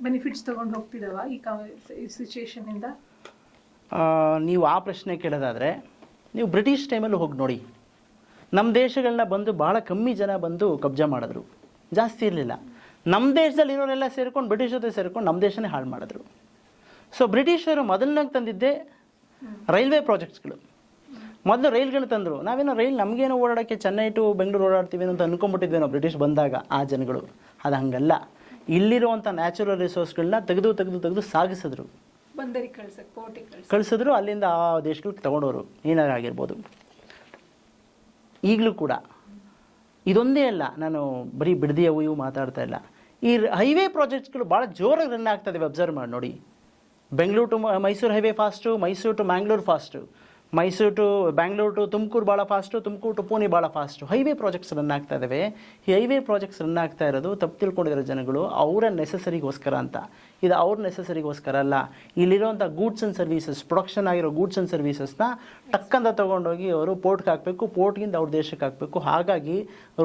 ಬೆನಿಫಿಟ್ಸ್ ತೊಗೊಂಡು ಹೋಗ್ತಿದ್ದಾವ ಈ ಸಿಚುವೇಶನಿಂದ? ನೀವು ಆ ಪ್ರಶ್ನೆ ಕೇಳೋದಾದರೆ, ನೀವು ಬ್ರಿಟಿಷ್ ಟೈಮಲ್ಲಿ ಹೋಗಿ ನೋಡಿ, ನಮ್ಮ ದೇಶಗಳನ್ನ ಬಂದು ಭಾಳ ಕಮ್ಮಿ ಜನ ಬಂದು ಕಬ್ಜಾ ಮಾಡಿದ್ರು, ಜಾಸ್ತಿ ಇರಲಿಲ್ಲ. ನಮ್ಮ ದೇಶದಲ್ಲಿ ಇರೋರೆಲ್ಲ ಸೇರ್ಕೊಂಡು ಬ್ರಿಟಿಷ್ ಜೊತೆ ಸೇರ್ಕೊಂಡು ನಮ್ಮ ದೇಶನೇ ಹಾಳು ಮಾಡಿದ್ರು. ಸೊ ಬ್ರಿಟಿಷರು ಮೊದಲನಾಗಿ ತಂದಿದ್ದೇ ರೈಲ್ವೆ ಪ್ರಾಜೆಕ್ಟ್ಸ್ಗಳು. ಮೊದಲು ರೈಲ್ಗಳು ತಂದರು. ನಾವೇನೋ ರೈಲ್ ನಮಗೇನೋ ಓಡಾಡೋಕ್ಕೆ ಚೆನ್ನೈ ಟು ಬೆಂಗಳೂರು ಓಡಾಡ್ತೀವಿ ಅಂತ ಅಂದ್ಕೊಂಡ್ಬಿಟ್ಟಿದ್ವಿ ನಾವು ಬ್ರಿಟಿಷ್ ಬಂದಾಗ. ಆ ಜನಗಳು ಅದು ಹಂಗಲ್ಲ, ಇಲ್ಲಿರುವಂಥ ನ್ಯಾಚುರಲ್ ರಿಸೋರ್ಸ್ಗಳನ್ನ ತೆಗೆದು ಸಾಗಿಸಿದ್ರು, ಕಳಿಸಿದ್ರು. ಅಲ್ಲಿಂದ ಆ ದೇಶಗಳಿಗೆ ತಗೊಂಡವರು ಏನಾರು ಆಗಿರ್ಬೋದು. ಈಗಲೂ ಕೂಡ ಇದೊಂದೇ ಅಲ್ಲ, ನಾನು ಬರೀ ಬಿಡದಿ ಅವು ಇವು ಮಾತಾಡ್ತಾ ಇಲ್ಲ. ಈ ಹೈವೇ ಪ್ರಾಜೆಕ್ಟ್ಸ್ಗಳು ಭಾಳ ಜೋರಾಗಿ ರನ್ ಆಗ್ತಾ ಇದ್ದಾವೆ. ಅಬ್ಸರ್ವ್ ಮಾಡಿ ನೋಡಿ, Bengaluru to Mysuru highway fast, Mysuru to Mangalore fast, Mysuru to Bangalore to Tumakuru ಭಾಳ ಫಾಸ್ಟು, ತುಮಕೂರು ಟು ಪುಣೆ ಭಾಳ ಫಾಸ್ಟು. ಹೈವೇ ಪ್ರಾಜೆಕ್ಟ್ಸ್ ರನ್ ಆಗ್ತಾ ಇದ್ದಾವೆ. ಈ ಹೈವೇ ಪ್ರಾಜೆಕ್ಟ್ಸ್ ರನ್ ಆಗ್ತಾ ಇರೋದು ತಪ್ಪು ತಿಳ್ಕೊಂಡಿರೋ ಜನಗಳು ಅವರ ನೆಸಸರಿಗೋಸ್ಕರ ಅಂತ. ಇದು ಅವ್ರ ನೆಸಸರಿಗೋಸ್ಕರ ಅಲ್ಲ. ಇಲ್ಲಿರೋಂಥ ಗೂಡ್ಸ್ ಆ್ಯಂಡ್ ಸರ್ವೀಸಸ್, ಪ್ರೊಡಕ್ಷನ್ ಆಗಿರೋ ಗೂಡ್ಸ್ ಆ್ಯಂಡ್ ಸರ್ವೀಸಸ್ನ ಟಕ್ಕಂತ ತೊಗೊಂಡೋಗಿ ಅವರು ಪೋರ್ಟ್ಗೆ ಹಾಕಬೇಕು, ಪೋರ್ಟ್ಗಿಂದ ಅವ್ರ ದೇಶಕ್ಕೆ ಹಾಕಬೇಕು. ಹಾಗಾಗಿ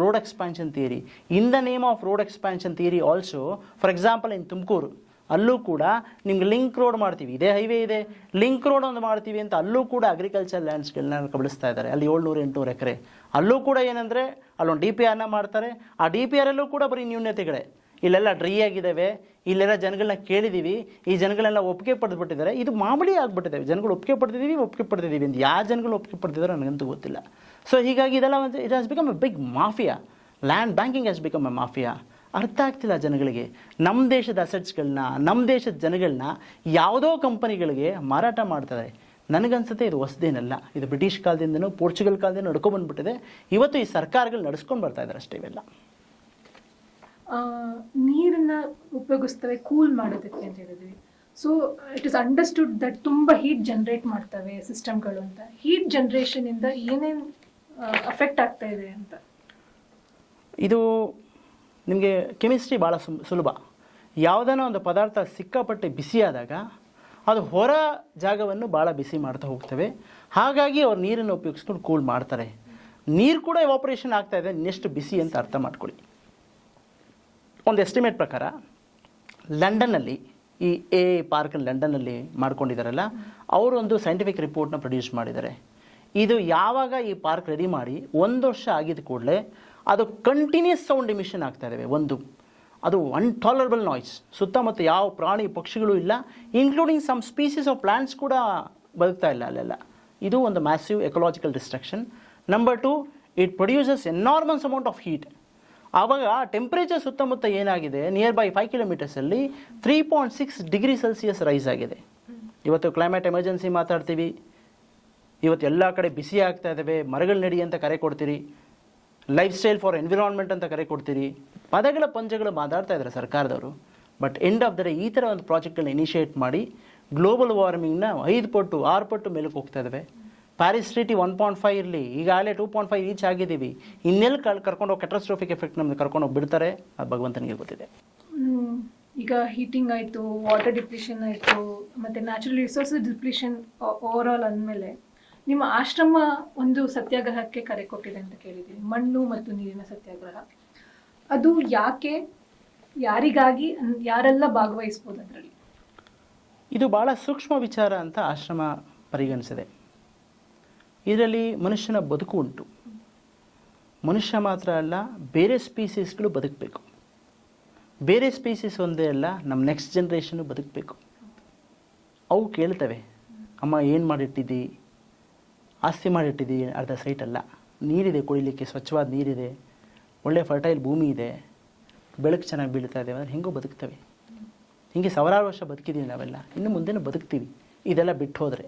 road expansion theory, in the name of road expansion theory also, for example in Tumakuru, ಅಲ್ಲೂ ಕೂಡ ನಿಮ್ಗೆ ಲಿಂಕ್ ರೋಡ್ ಮಾಡ್ತೀವಿ, ಇದೇ ಹೈವೇ ಇದೆ, ಲಿಂಕ್ ರೋಡ್ ಒಂದು ಮಾಡ್ತೀವಿ ಅಂತ ಅಲ್ಲೂ ಕೂಡ ಅಗ್ರಿಕಲ್ಚರ್ ಲ್ಯಾಂಡ್ಸ್ಗಳನ್ನ ಕಬಳಿಸ್ತಾ ಇದ್ದಾರೆ. ಅಲ್ಲಿ 700-800 ಎಕರೆ. ಅಲ್ಲೂ ಕೂಡ ಏನಂದರೆ ಅಲ್ಲೊಂದು DPRನ ಮಾಡ್ತಾರೆ. ಆ DPRಲ್ಲೂ ಕೂಡ ಬರೀ ನ್ಯೂನ್ಯತೆಗಳೇ. ಇಲ್ಲೆಲ್ಲ ಡ್ರೈ ಆಗಿದ್ದಾವೆ, ಇಲ್ಲೆಲ್ಲ ಜನಗಳನ್ನ ಕೇಳಿದ್ದೀವಿ, ಈ ಜನಗಳೆಲ್ಲ ಒಪ್ಪಿಗೆ ಪಡೆದುಬಿಟ್ಟಿದ್ದಾರೆ. ಇದು ಮಾಮೂಲಿ ಆಗಿಬಿಟ್ಟಿದ್ದಾವೆ. ಜನಗಳು ಒಪ್ಪಿಗೆ ಪಡ್ತಿದ್ದೀವಿ ಅಂತ ಯಾವ ಜನಗಳು ಒಪ್ಪಿಗೆ ಪಡ್ತಿದ್ದಾರೋ ನನಗಂತೂ ಗೊತ್ತಿಲ್ಲ. ಸೊ ಹೀಗಾಗಿ ಇದೆಲ್ಲ ಒಂದು it has become a big mafia. Land banking has become a mafia. ಅರ್ಥ ಆಗ್ತಿಲ್ಲ ಜನಗಳಿಗೆ. ನಮ್ಮ ದೇಶದ ಅಸೆಟ್ಸ್ಗಳನ್ನ, ನಮ್ಮ ದೇಶದ ಜನಗಳನ್ನ ಯಾವುದೋ ಕಂಪನಿಗಳಿಗೆ ಮಾರಾಟ ಮಾಡ್ತಾರೆ. ನನಗನ್ಸುತ್ತೆ ಇದು ಹೊಸದೇನಲ್ಲ, ಇದು ಬ್ರಿಟಿಷ್ ಕಾಲದಿಂದನೂ ಪೋರ್ಚುಗಲ್ ಕಾಲದಿಂದ ನಡ್ಕೊಂಡ್ಬಂದ್ಬಿಟ್ಟಿದೆ. ಇವತ್ತು ಈ ಸರ್ಕಾರಗಳು ನಡೆಸ್ಕೊಂಡು ಬರ್ತಾ ಇದ್ದಾರೆ ಅಷ್ಟೇ. ಇವೆಲ್ಲ ನೀರನ್ನು ಉಪಯೋಗಿಸ್ತವೆ ಕೂಲ್ ಮಾಡೋದಕ್ಕೆ ಅಂತ ಹೇಳಿದ್ವಿ. So it is understood that ತುಂಬ ಹೀಟ್ ಜನ್ರೇಟ್ ಮಾಡ್ತವೆ ಸಿಸ್ಟಮ್ಗಳು ಅಂತ. ಹೀಟ್ ಜನ್ರೇಷನಿಂದ ಏನೇನು ಅಫೆಕ್ಟ್ ಆಗ್ತಾ ಇದೆ ಅಂತ? ಇದು ನಿಮಗೆ ಕೆಮಿಸ್ಟ್ರಿ ಭಾಳ ಸುಲಭ. ಯಾವುದನ್ನ ಒಂದು ಪದಾರ್ಥ ಸಿಕ್ಕಾಪಟ್ಟೆ ಬಿಸಿಯಾದಾಗ ಅದು ಹೊರ ಜಾಗವನ್ನು ಭಾಳ ಬಿಸಿ ಮಾಡ್ತಾ ಹೋಗ್ತವೆ. ಹಾಗಾಗಿ ಅವ್ರು ನೀರನ್ನು ಉಪಯೋಗಿಸ್ಕೊಂಡು ಕೂಲ್ ಮಾಡ್ತಾರೆ. ನೀರು ಕೂಡ ಎವಾಪರೇಷನ್ ಆಗ್ತಾ ಇದೆ, ಇನ್ನೆಷ್ಟು ಬಿಸಿ ಅಂತ ಅರ್ಥ ಮಾಡ್ಕೊಳ್ಳಿ. ಒಂದು ಎಸ್ಟಿಮೇಟ್ ಪ್ರಕಾರ ಲಂಡನ್ನಲ್ಲಿ ಈ ಪಾರ್ಕ್ ಲಂಡನ್ನಲ್ಲಿ ಮಾಡ್ಕೊಂಡಿದ್ದಾರಲ್ಲ, ಅವರು ಒಂದು ಸೈಂಟಿಫಿಕ್ ರಿಪೋರ್ಟ್ನ ಪ್ರೊಡ್ಯೂಸ್ ಮಾಡಿದ್ದಾರೆ. ಇದು ಯಾವಾಗ ಈ ಪಾರ್ಕ್ ರೆಡಿ ಮಾಡಿ 1 ವರ್ಷ ಆಗಿದ ಕೂಡಲೇ ಅದು ಕಂಟಿನ್ಯೂಸ್ ಸೌಂಡ್ ಎಮಿಷನ್ ಆಗ್ತಾ ಇದ್ದಾವೆ. ಅದು ಅನ್ಟಾಲರಬಲ್ ನಾಯ್ಸ್. ಸುತ್ತಮುತ್ತ ಯಾವ ಪ್ರಾಣಿ ಪಕ್ಷಿಗಳು ಇಲ್ಲ, including some species of plants ಕೂಡ ಬದುಕ್ತಾ ಇಲ್ಲ ಅಲ್ಲೆಲ್ಲ. ಇದು ಒಂದು massive ecological destruction. Number 2, it produces enormous amount of heat. ಆವಾಗ ಟೆಂಪ್ರೇಚರ್ ಸುತ್ತಮುತ್ತ ಏನಾಗಿದೆ, ನಿಯರ್ ಬೈ 5 ಕಿಲೋಮೀಟರ್ಸಲ್ಲಿ 3.6 ಡಿಗ್ರಿ ಸೆಲ್ಸಿಯಸ್ ರೈಸ್ ಆಗಿದೆ. ಇವತ್ತು ಕ್ಲೈಮೇಟ್ ಎಮರ್ಜೆನ್ಸಿ ಮಾತಾಡ್ತೀವಿ, ಇವತ್ತು ಎಲ್ಲ ಕಡೆ ಬಿಸಿ ಆಗ್ತಾ ಇದ್ದಾವೆ, ಮರಗಳು ನೆಡಿ ಅಂತ ಕರೆ ಕೊಡ್ತೀರಿ. ಲೈಫ್ ಸ್ಟೈಲ್ ಫಾರ್ ಎನ್ವಿರಾನ್ಮೆಂಟ್ ಅಂತ ಕರೆ ಕೊಡ್ತೀರಿ, ಪದಗಳ ಪಂಚಗಳು ಮಾತಾಡ್ತಾ ಇದ್ದಾರೆ ಸರ್ಕಾರದವರು. But end of the day ಈ ಥರ ಒಂದು ಪ್ರಾಜೆಕ್ಟ್ಗಳನ್ನ ಇನಿಷಿಯೇಟ್ ಮಾಡಿ ಗ್ಲೋಬಲ್ ವಾರ್ಮಿಂಗ್ನ 5 ಪಟ್ಟು 6 ಪಟ್ಟು ಮೇಲಕ್ಕೆ ಹೋಗ್ತಾ ಇದ್ದಾವೆ. ಪ್ಯಾರಿಸ್ ಟ್ರೀಟಿ 1.5 ಇರಲಿ, ಈಗಾಗಲೇ 2.5 ರೀಚ್ ಆಗಿದ್ದೀವಿ. ಇನ್ನೆಲ್ಲಿ ಕರ್ಕೊಂಡೋಗಿ ಕ್ಯಾಟಸ್ಟ್ರೋಫಿಕ್ ಎಫೆಕ್ಟ್ ನಮ್ಗೆ ಕರ್ಕೊಂಡೋಗಿ ಬಿಡ್ತಾರೆ, ಅದು ಭಗವಂತನಿಗೆ ಗೊತ್ತಿದೆ. ಈಗ ಹೀಟಿಂಗ್ ಆಯಿತು, ವಾಟರ್ ಡಿಪ್ಲಿಷನ್ ಆಯಿತು, ಮತ್ತು natural resources depletion over all ಅಂದಮೇಲೆ ನಿಮ್ಮ ಆಶ್ರಮ ಒಂದು ಸತ್ಯಾಗ್ರಹಕ್ಕೆ ಕರೆ ಕೊಟ್ಟಿದೆ ಅಂತ ಕೇಳಿದ್ದೀನಿ, ಮಣ್ಣು ಮತ್ತು ನೀರಿನ ಸತ್ಯಾಗ್ರಹ. ಅದು ಯಾಕೆ, ಯಾರಿಗಾಗಿ, ಯಾರೆಲ್ಲ ಭಾಗವಹಿಸ್ಬೋದು ಅದರಲ್ಲಿ? ಇದು ಭಾಳ ಸೂಕ್ಷ್ಮ ವಿಚಾರ ಅಂತ ಆಶ್ರಮ ಪರಿಗಣಿಸಿದೆ. ಇದರಲ್ಲಿ ಮನುಷ್ಯನ ಬದುಕು ಉಂಟು. ಮನುಷ್ಯ ಮಾತ್ರ ಅಲ್ಲ, ಬೇರೆ ಸ್ಪೀಸೀಸ್ಗಳು ಬದುಕಬೇಕು. ಬೇರೆ ಸ್ಪೀಸೀಸ್ ಒಂದೇ ಅಲ್ಲ, ನಮ್ಮ ನೆಕ್ಸ್ಟ್ ಜನ್ರೇಷನ್ನು ಬದುಕಬೇಕು. ಅವು ಕೇಳ್ತವೆ, ಅಮ್ಮ ಏನು ಮಾಡಿಟ್ಟಿದ್ದಿ, ಆಸ್ತಿ ಮಾಡಿಟ್ಟಿದ್ದಿ, ಅರ್ಧ ಸೈಟ್ ಅಲ್ಲ, ನೀರಿದೆ ಕುಡಿಲಿಕ್ಕೆ, ಸ್ವಚ್ಛವಾದ ನೀರಿದೆ, ಒಳ್ಳೆ ಫರ್ಟೈಲ್ ಭೂಮಿ ಇದೆ, ಬೆಳಕು ಚೆನ್ನಾಗಿ ಬೀಳ್ತಾ ಇದೆ ಅಂದರೆ ಹೆಂಗೋ ಬದುಕ್ತವೆ. ಹೀಗೆ ಸಾವಿರಾರು ವರ್ಷ ಬದುಕಿದ್ದೀವಿ ನಾವೆಲ್ಲ, ಇನ್ನು ಮುಂದೆನೂ ಬದುಕ್ತೀವಿ ಇದೆಲ್ಲ ಬಿಟ್ಟು ಹೋದರೆ.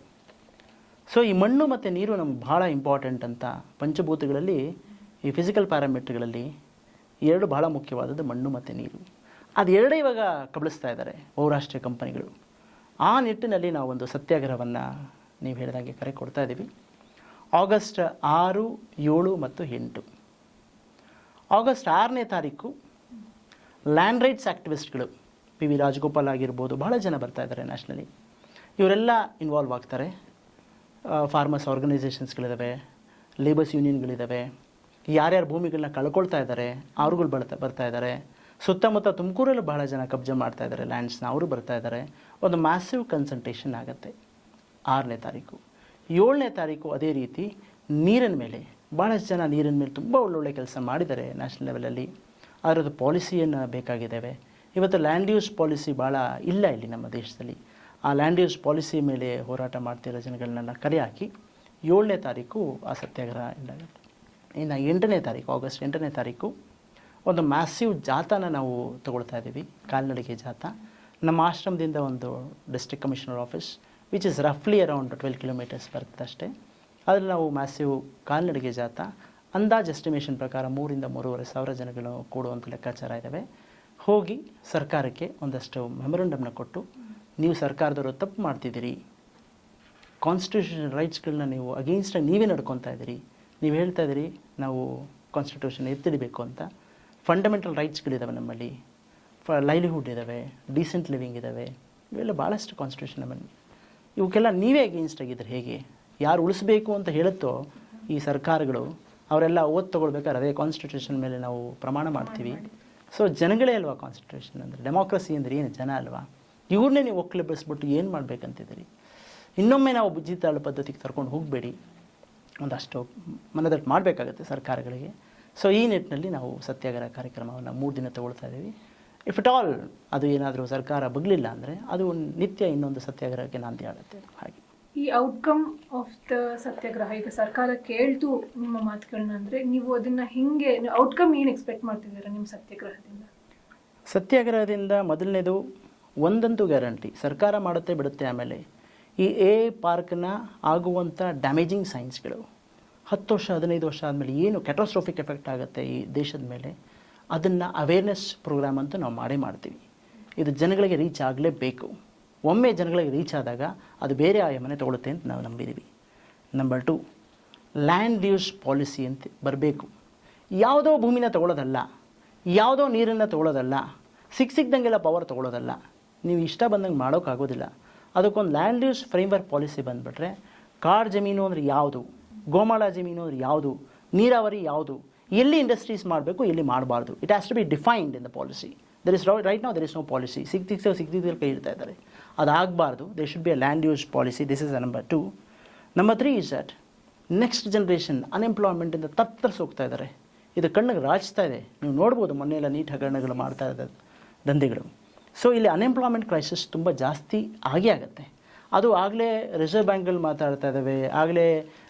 ಸೊ ಈ ಮಣ್ಣು ಮತ್ತು ನೀರು ನಮ್ಗೆ ಭಾಳ ಇಂಪಾರ್ಟೆಂಟ್ ಅಂತ ಪಂಚಭೂತಗಳಲ್ಲಿ, ಈ ಫಿಸಿಕಲ್ ಪ್ಯಾರಾಮೀಟರ್ಗಳಲ್ಲಿ 2 ಭಾಳ ಮುಖ್ಯವಾದದ್ದು ಮಣ್ಣು ಮತ್ತು ನೀರು. ಅದು ಎರಡೇ ಇವಾಗ ಕಬಳಿಸ್ತಾ ಇದ್ದಾರೆ ಬಹುರಾಷ್ಟ್ರೀಯ ಕಂಪನಿಗಳು. ಆ ನಿಟ್ಟಿನಲ್ಲಿ ನಾವು ಒಂದು ಸತ್ಯಾಗ್ರಹವನ್ನು ನೀವು ಹೇಳಿದಾಗೆ ಕರೆ ಕೊಡ್ತಾ ಇದ್ದೀವಿ. ಆಗಸ್ಟ್ 6, 7 ಮತ್ತು 8. ಆಗಸ್ಟ್ 6ನೇ ತಾರೀಕು ಲ್ಯಾಂಡ್ ರೈಟ್ಸ್ ಆ್ಯಕ್ಟಿವಿಸ್ಟ್ಗಳು, PV ರಾಜಗೋಪಾಲ್ ಆಗಿರ್ಬೋದು, ಬಹಳ ಜನ ಬರ್ತಾ ಇದ್ದಾರೆ ನ್ಯಾಷನಲಿ. ಇವರೆಲ್ಲ ಇನ್ವಾಲ್ವ್ ಆಗ್ತಾರೆ. ಫಾರ್ಮರ್ಸ್ ಆರ್ಗನೈಸೇಷನ್ಸ್ಗಳಿದ್ದಾವೆ, ಲೇಬರ್ಸ್ ಯೂನಿಯನ್ಗಳಿದ್ದಾವೆ, ಯಾರ್ಯಾರು ಭೂಮಿಗಳನ್ನ ಕಳ್ಕೊಳ್ತಾ ಇದ್ದಾರೆ ಅವ್ರುಗಳು ಬರ್ತಾ ಇದ್ದಾರೆ. ಸುತ್ತಮುತ್ತ ತುಮಕೂರಲ್ಲೂ ಬಹಳ ಜನ ಕಬ್ಜೆ ಮಾಡ್ತಾ ಇದ್ದಾರೆ ಲ್ಯಾಂಡ್ಸ್ನ, ಅವರು ಬರ್ತಾ ಇದ್ದಾರೆ. ಒಂದು ಮ್ಯಾಸಿವ್ ಕನ್ಸಂಟ್ರೇಷನ್ ಆಗುತ್ತೆ 6ನೇ ತಾರೀಕು. 7ನೇ ತಾರೀಕು ಅದೇ ರೀತಿ ನೀರಿನ ಮೇಲೆ ಭಾಳಷ್ಟು ಜನ ನೀರಿನ ಮೇಲೆ ತುಂಬ ಒಳ್ಳೊಳ್ಳೆ ಕೆಲಸ ಮಾಡಿದ್ದಾರೆ ನ್ಯಾಷನಲ್ ಲೆವೆಲಲ್ಲಿ. ಅದರದ್ದು ಪಾಲಿಸಿಯನ್ನು ಬೇಕಾಗಿದ್ದಾವೆ. ಇವತ್ತು ಲ್ಯಾಂಡ್ ಯೂಸ್ ಪಾಲಿಸಿ ಭಾಳ ಇಲ್ಲ ಇಲ್ಲಿ ನಮ್ಮ ದೇಶದಲ್ಲಿ. ಆ ಲ್ಯಾಂಡ್ ಯೂಸ್ ಪಾಲಿಸಿ ಮೇಲೆ ಹೋರಾಟ ಮಾಡ್ತಿರೋ ಜನಗಳನ್ನೆಲ್ಲ ಕರೆ ಹಾಕಿ 7ನೇ ತಾರೀಕು ಆ ಸತ್ಯಾಗ್ರಹ ಎಂಡಾಗುತ್ತೆ. ಇನ್ನು 8ನೇ ತಾರೀಕು, ಆಗಸ್ಟ್ 8ನೇ ತಾರೀಕು ಒಂದು ಮ್ಯಾಸಿವ್ ಜಾಥಾನ ನಾವು ತಗೊಳ್ತಾ ಇದ್ದೀವಿ, ಕಾಲ್ನಡಿಗೆ ಜಾಥಾ. ನಮ್ಮ ಆಶ್ರಮದಿಂದ ಒಂದು district commissioner office which is ರಫ್ಲಿ ಅರೌಂಡ್ 12 ಕಿಲೋಮೀಟರ್ಸ್ ಬರ್ತದೆ ಅಷ್ಟೇ. ಅದರಲ್ಲಿ ನಾವು ಮ್ಯಾಸಿವ್ ಕಾಲ್ನಡಿಗೆ ಜಾಥಾ, ಅಂದಾಜು ಎಸ್ಟಿಮೇಷನ್ ಪ್ರಕಾರ 3,000-3,500 ಜನಗಳು ಕೂಡುವಂಥ ಲೆಕ್ಕಾಚಾರ ಇದ್ದಾವೆ. ಹೋಗಿ ಸರ್ಕಾರಕ್ಕೆ ಒಂದಷ್ಟು ಮೆಮೊರಂಡಮ್ನ ಕೊಟ್ಟು, ನೀವು ಸರ್ಕಾರದವರು ತಪ್ಪು ಮಾಡ್ತಿದ್ದೀರಿ, ಕಾನ್ಸ್ಟಿಟ್ಯೂಷನ್ ರೈಟ್ಸ್ಗಳನ್ನ ನೀವು ಅಗೇನ್ಸ್ಟಾಗಿ ನೀವೇ ನಡ್ಕೊತಾ ಇದ್ದೀರಿ, ನೀವು ಹೇಳ್ತಾ ಇದ್ದೀರಿ ನಾವು ಕಾನ್ಸ್ಟಿಟ್ಯೂಷನ್ ಎತ್ತಿಡಬೇಕು ಅಂತ. ಫಂಡಮೆಂಟಲ್ ರೈಟ್ಸ್ಗಳಿದ್ದಾವೆ ನಮ್ಮಲ್ಲಿ, ಲೈವ್ಲಿಹುಡ್ ಇದ್ದಾವೆ, ಡೀಸೆಂಟ್ ಲಿವಿಂಗ್ ಇದ್ದಾವೆ, ಇವೆಲ್ಲ ಭಾಳಷ್ಟು ಕಾನ್ಸ್ಟಿಟ್ಯೂಷನ್ ನಮ್ಮಲ್ಲಿ. ಇವಕ್ಕೆಲ್ಲ ನೀವೇ ಅಗೇನ್ಸ್ಟ್ ಆಗಿದ್ದಾರೆ. ಹೇಗೆ ಯಾರು ಉಳಿಸ್ಬೇಕು ಅಂತ ಹೇಳುತ್ತೋ ಈ ಸರ್ಕಾರಗಳು, ಅವರೆಲ್ಲ ಓದ್ ತೊಗೊಳ್ಬೇಕಾದ್ರೆ ಅದೇ ಕಾನ್ಸ್ಟಿಟ್ಯೂಷನ್ ಮೇಲೆ ನಾವು ಪ್ರಮಾಣ ಮಾಡ್ತೀವಿ. ಸೊ ಜನಗಳೇ ಅಲ್ವಾ ಕಾನ್ಸ್ಟಿಟ್ಯೂಷನ್ ಅಂದರೆ, ಡೆಮೋಕ್ರಸಿ ಅಂದರೆ ಏನು, ಜನ ಅಲ್ವಾ? ಇವ್ರನ್ನೇ ನೀವು ಒಕ್ಕಲೆಬ್ಬಿಸ್ಬಿಟ್ಟು ಏನು ಮಾಡಬೇಕಂತಿದ್ದೀರಿ? ಇನ್ನೊಮ್ಮೆ ನಾವು ಬುದ್ಧಿ ತಾಳು ಪದ್ಧತಿಗೆ ಕರ್ಕೊಂಡು ಹೋಗಬೇಡಿ, ಒಂದಷ್ಟು ಮನದಟ್ಟು ಮಾಡಬೇಕಾಗತ್ತೆ ಸರ್ಕಾರಗಳಿಗೆ. ಸೊ ಈ ನಿಟ್ಟಿನಲ್ಲಿ ನಾವು ಸತ್ಯಾಗ್ರಹ ಕಾರ್ಯಕ್ರಮವನ್ನು 3 ದಿನ ತಗೊಳ್ತಾ ಇದ್ದೀವಿ. ಇಫ್ ಇಟ್ ಆಲ್ ಅದು ಏನಾದರೂ ಸರ್ಕಾರ ಬಗ್ಲಿಲ್ಲ ಅಂದರೆ ಅದು ನಿತ್ಯ ಇನ್ನೊಂದು ಸತ್ಯಾಗ್ರಹಕ್ಕೆ ನಾಂದಿ ಆಗುತ್ತೆ. ಹಾಗೆ ಈ ಔಟ್ಕಮ್ ಆಫ್ ದ ಸತ್ಯಾಗ್ರಹ, ಈಗ ಸರ್ಕಾರ ಕೇಳ್ತು ನಿಮ್ಮ ಮಾತುಗಳನ್ನ, ಅಂದರೆ ನೀವು ಅದನ್ನು ಹಿಂಗೆ ಔಟ್ಕಮ್ ಏನು ಎಕ್ಸ್ಪೆಕ್ಟ್ ಮಾಡ್ತಿದ್ದೀರಾ ನಿಮ್ಮ ಸತ್ಯಾಗ್ರಹದಿಂದ? ಸತ್ಯಾಗ್ರಹದಿಂದ ಮೊದಲನೇದು ಒಂದಂತೂ ಗ್ಯಾರಂಟಿ, ಸರ್ಕಾರ ಮಾಡುತ್ತೆ ಬಿಡುತ್ತೆ. ಆಮೇಲೆ ಈ ಪಾರ್ಕ್ನ ಆಗುವಂಥ ಡ್ಯಾಮೇಜಿಂಗ್ ಸೈನ್ಸ್ಗಳು 10 ವರ್ಷ 15 ವರ್ಷ ಆದಮೇಲೆ ಏನು ಕ್ಯಾಟಸ್ಟ್ರೋಫಿಕ್ ಎಫೆಕ್ಟ್ ಆಗುತ್ತೆ ಈ ದೇಶದ ಮೇಲೆ, ಅದನ್ನು ಅವೇರ್ನೆಸ್ ಪ್ರೋಗ್ರಾಮ್ ಅಂತ ನಾವು ಮಾಡ್ತೀವಿ. ಇದು ಜನಗಳಿಗೆ ರೀಚ್ ಆಗಲೇಬೇಕು. ಒಮ್ಮೆ ಜನಗಳಿಗೆ ರೀಚ್ ಆದಾಗ ಅದು ಬೇರೆ ಆಯಾಮನೆ ತೊಗೊಳುತ್ತೆ ಅಂತ ನಾವು ನಂಬಿದ್ದೀವಿ. ನಂಬರ್ 2, ಲ್ಯಾಂಡ್ ಯೂಸ್ ಪಾಲಿಸಿ ಅಂತ ಬರಬೇಕು. ಯಾವುದೋ ಭೂಮಿನ ತೊಗೊಳ್ಳೋದಲ್ಲ, ಯಾವುದೋ ನೀರನ್ನು ತೊಗೊಳ್ಳೋದಲ್ಲ, ಸಿಕ್ಕಿದಂಗೆಲ್ಲ ಪವರ್ ತೊಗೊಳ್ಳೋದಲ್ಲ. ನೀವು ಇಷ್ಟ ಬಂದಂಗೆ ಮಾಡೋಕ್ಕಾಗೋದಿಲ್ಲ. ಅದಕ್ಕೊಂದು ಲ್ಯಾಂಡ್ ಯೂಸ್ ಫ್ರೇಮ್ವರ್ಕ್ ಪಾಲಿಸಿ ಬಂದುಬಿಟ್ರೆ, ಕಾಡು ಜಮೀನು ಅಂದರೆ ಯಾವುದು, ಗೋಮಾಳ ಜಮೀನು ಅಂದರೆ ಯಾವುದು, ನೀರಾವರಿ ಯಾವುದು, ಎಲ್ಲಿ ಇಂಡಸ್ಟ್ರೀಸ್ ಮಾಡಬೇಕು, ಎಲ್ಲಿ ಮಾಡಬಾರ್ದು, it has to be defined in the policy. Right now there is no policy. ಸಿಕ್ಕಿದ್ರೆ ಕೈ ಇಡ್ತಾ ಇದ್ದಾರೆ, ಅದಾಗಬಾರ್ದು. They should be a land use policy. This is number 2. Number 3 is that next generation ಅನ್ಎಂಪ್ಲಾಯ್ಮೆಂಟಿಂದ ತತ್ತರಿಸಿ ಹೋಗ್ತಾ ಇದ್ದಾರೆ. ಇದು ಕಣ್ಣಿಗೆ ರಾಚ್ತಾ ಇದೆ. ನೀವು ನೋಡ್ಬೋದು, ಮೊನ್ನೆ ಎಲ್ಲ ನೀಟ್ ಹಗರಣಗಳು ಮಾಡ್ತಾ ಇದ್ದಾರೆ ದಂಧೆಗಳು. ಸೊ ಇಲ್ಲಿ ಅನ್ಎಂಪ್ಲಾಯ್ಮೆಂಟ್ ಕ್ರೈಸಿಸ್ ತುಂಬ ಜಾಸ್ತಿ ಆಗುತ್ತೆ. ಅದು ಆಗಲೇ ರಿಸರ್ವ್ ಬ್ಯಾಂಕ್ಗಳು ಮಾತಾಡ್ತಾ ಇದ್ದಾವೆ, ಆಗಲೇ